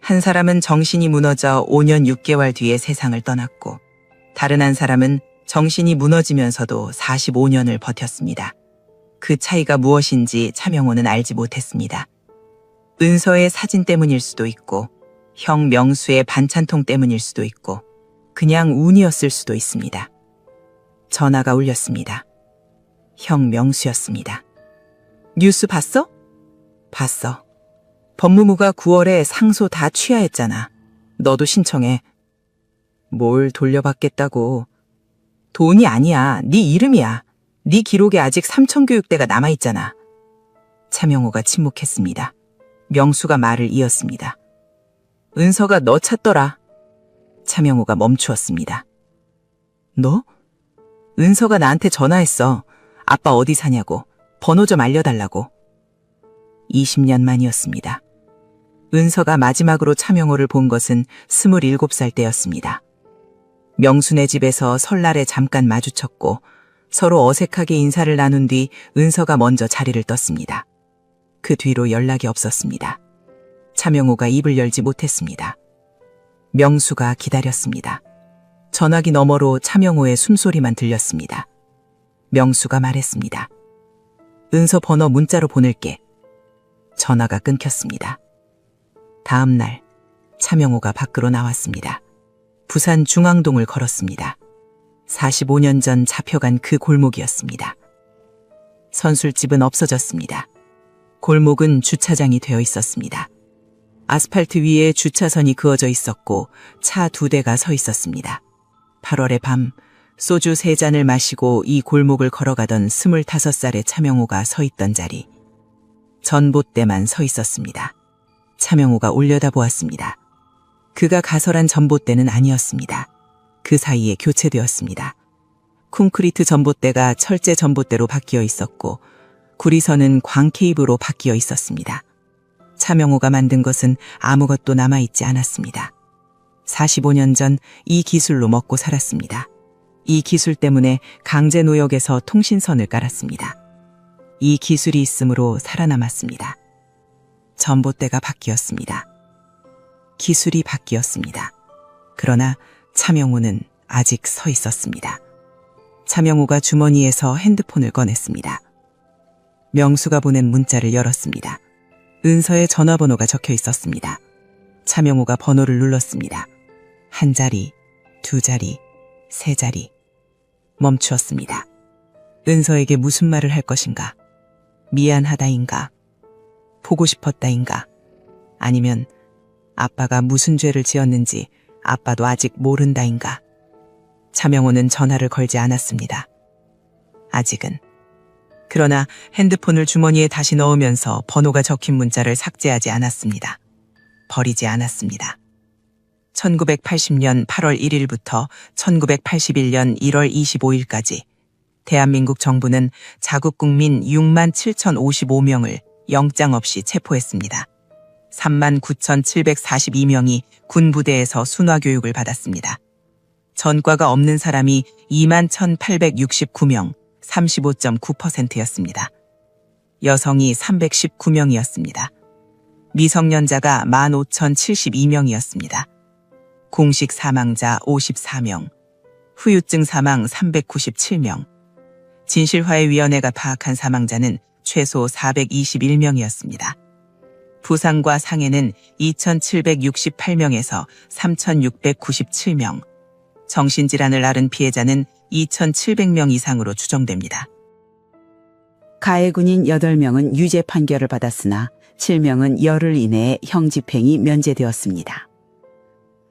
한 사람은 정신이 무너져 5년 6개월 뒤에 세상을 떠났고 다른 한 사람은 정신이 무너지면서도 45년을 버텼습니다. 그 차이가 무엇인지 차명호는 알지 못했습니다. 은서의 사진 때문일 수도 있고 형 명수의 반찬통 때문일 수도 있고 그냥 운이었을 수도 있습니다. 전화가 울렸습니다. 형 명수였습니다. 뉴스 봤어? 봤어. 법무부가 9월에 상소 다 취하했잖아. 너도 신청해. 뭘 돌려받겠다고. 돈이 아니야. 네 이름이야. 네 기록에 아직 삼청교육대가 남아있잖아. 차명호가 침묵했습니다. 명수가 말을 이었습니다. 은서가 너 찾더라. 차명호가 멈추었습니다. 너? 은서가 나한테 전화했어. 아빠 어디 사냐고. 번호 좀 알려달라고. 20년 만이었습니다. 은서가 마지막으로 차명호를 본 것은 27살 때였습니다. 명수네 집에서 설날에 잠깐 마주쳤고 서로 어색하게 인사를 나눈 뒤 은서가 먼저 자리를 떴습니다. 그 뒤로 연락이 없었습니다. 차명호가 입을 열지 못했습니다. 명수가 기다렸습니다. 전화기 너머로 차명호의 숨소리만 들렸습니다. 명수가 말했습니다. 은서 번호 문자로 보낼게. 전화가 끊겼습니다. 다음 날 차명호가 밖으로 나왔습니다. 부산 중앙동을 걸었습니다. 45년 전 잡혀간 그 골목이었습니다. 선술집은 없어졌습니다. 골목은 주차장이 되어 있었습니다. 아스팔트 위에 주차선이 그어져 있었고 차 2대가 서 있었습니다. 8월의 밤 소주 3잔을 마시고 이 골목을 걸어가던 25살의 차명호가 서 있던 자리. 전봇대만 서 있었습니다. 차명호가 올려다보았습니다. 그가 가설한 전봇대는 아니었습니다. 그 사이에 교체되었습니다. 콘크리트 전봇대가 철제 전봇대로 바뀌어 있었고 구리선은 광케이브로 바뀌어 있었습니다. 차명호가 만든 것은 아무것도 남아있지 않았습니다. 45년 전 이 기술로 먹고 살았습니다. 이 기술 때문에 강제노역에서 통신선을 깔았습니다. 이 기술이 있으므로 살아남았습니다. 전봇대가 바뀌었습니다. 기술이 바뀌었습니다. 그러나 차명호는 아직 서 있었습니다. 차명호가 주머니에서 핸드폰을 꺼냈습니다. 명수가 보낸 문자를 열었습니다. 은서에 전화번호가 적혀 있었습니다. 차명호가 번호를 눌렀습니다. 1자리, 2자리, 3자리. 멈추었습니다. 은서에게 무슨 말을 할 것인가? 미안하다인가? 보고 싶었다인가? 아니면 아빠가 무슨 죄를 지었는지 아빠도 아직 모른다인가? 차명호는 전화를 걸지 않았습니다. 아직은. 그러나 핸드폰을 주머니에 다시 넣으면서 번호가 적힌 문자를 삭제하지 않았습니다. 버리지 않았습니다. 1980년 8월 1일부터 1981년 1월 25일까지 대한민국 정부는 자국 국민 6만 7,055명을 영장 없이 체포했습니다. 3만 9,742명이 군부대에서 순화교육을 받았습니다. 전과가 없는 사람이 2만 1,869명, 35.9%였습니다. 여성이 319명이었습니다. 미성년자가 15,072명이었습니다. 공식 사망자 54명, 후유증 사망 397명, 진실화해위원회가 파악한 사망자는 최소 421명이었습니다. 부상과 상해는 2,768명에서 3,697명, 정신질환을 앓은 피해자는 2,700명 이상으로 추정됩니다. 가해군인 8명은 유죄 판결을 받았으나 7명은 열흘 이내에 형집행이 면제되었습니다.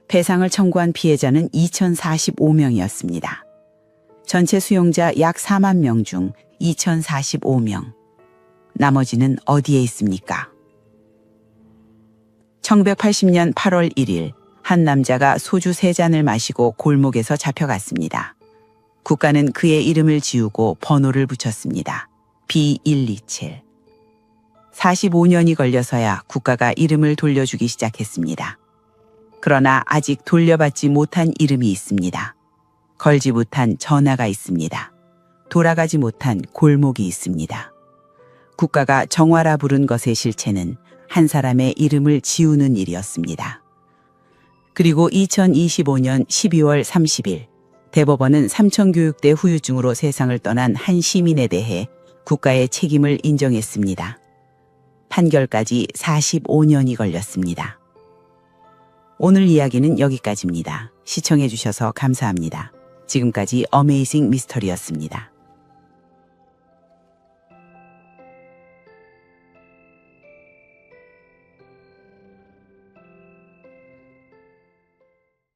배상을 청구한 피해자는 2,045명이었습니다. 전체 수용자 약 4만 명 중 2,045명. 나머지는 어디에 있습니까? 1980년 8월 1일 한 남자가 소주 3잔을 마시고 골목에서 잡혀갔습니다. 국가는 그의 이름을 지우고 번호를 붙였습니다. B127. 45년이 걸려서야 국가가 이름을 돌려주기 시작했습니다. 그러나 아직 돌려받지 못한 이름이 있습니다. 걸지 못한 전화가 있습니다. 돌아가지 못한 골목이 있습니다. 국가가 정화라 부른 것의 실체는 한 사람의 이름을 지우는 일이었습니다. 그리고 2025년 12월 30일 대법원은 삼천교육대 후유증으로 세상을 떠난 한 시민에 대해 국가의 책임을 인정했습니다. 판결까지 45년이 걸렸습니다. 오늘 이야기는 여기까지입니다. 시청해 주셔서 감사합니다. 지금까지 어메이징 미스터리였습니다.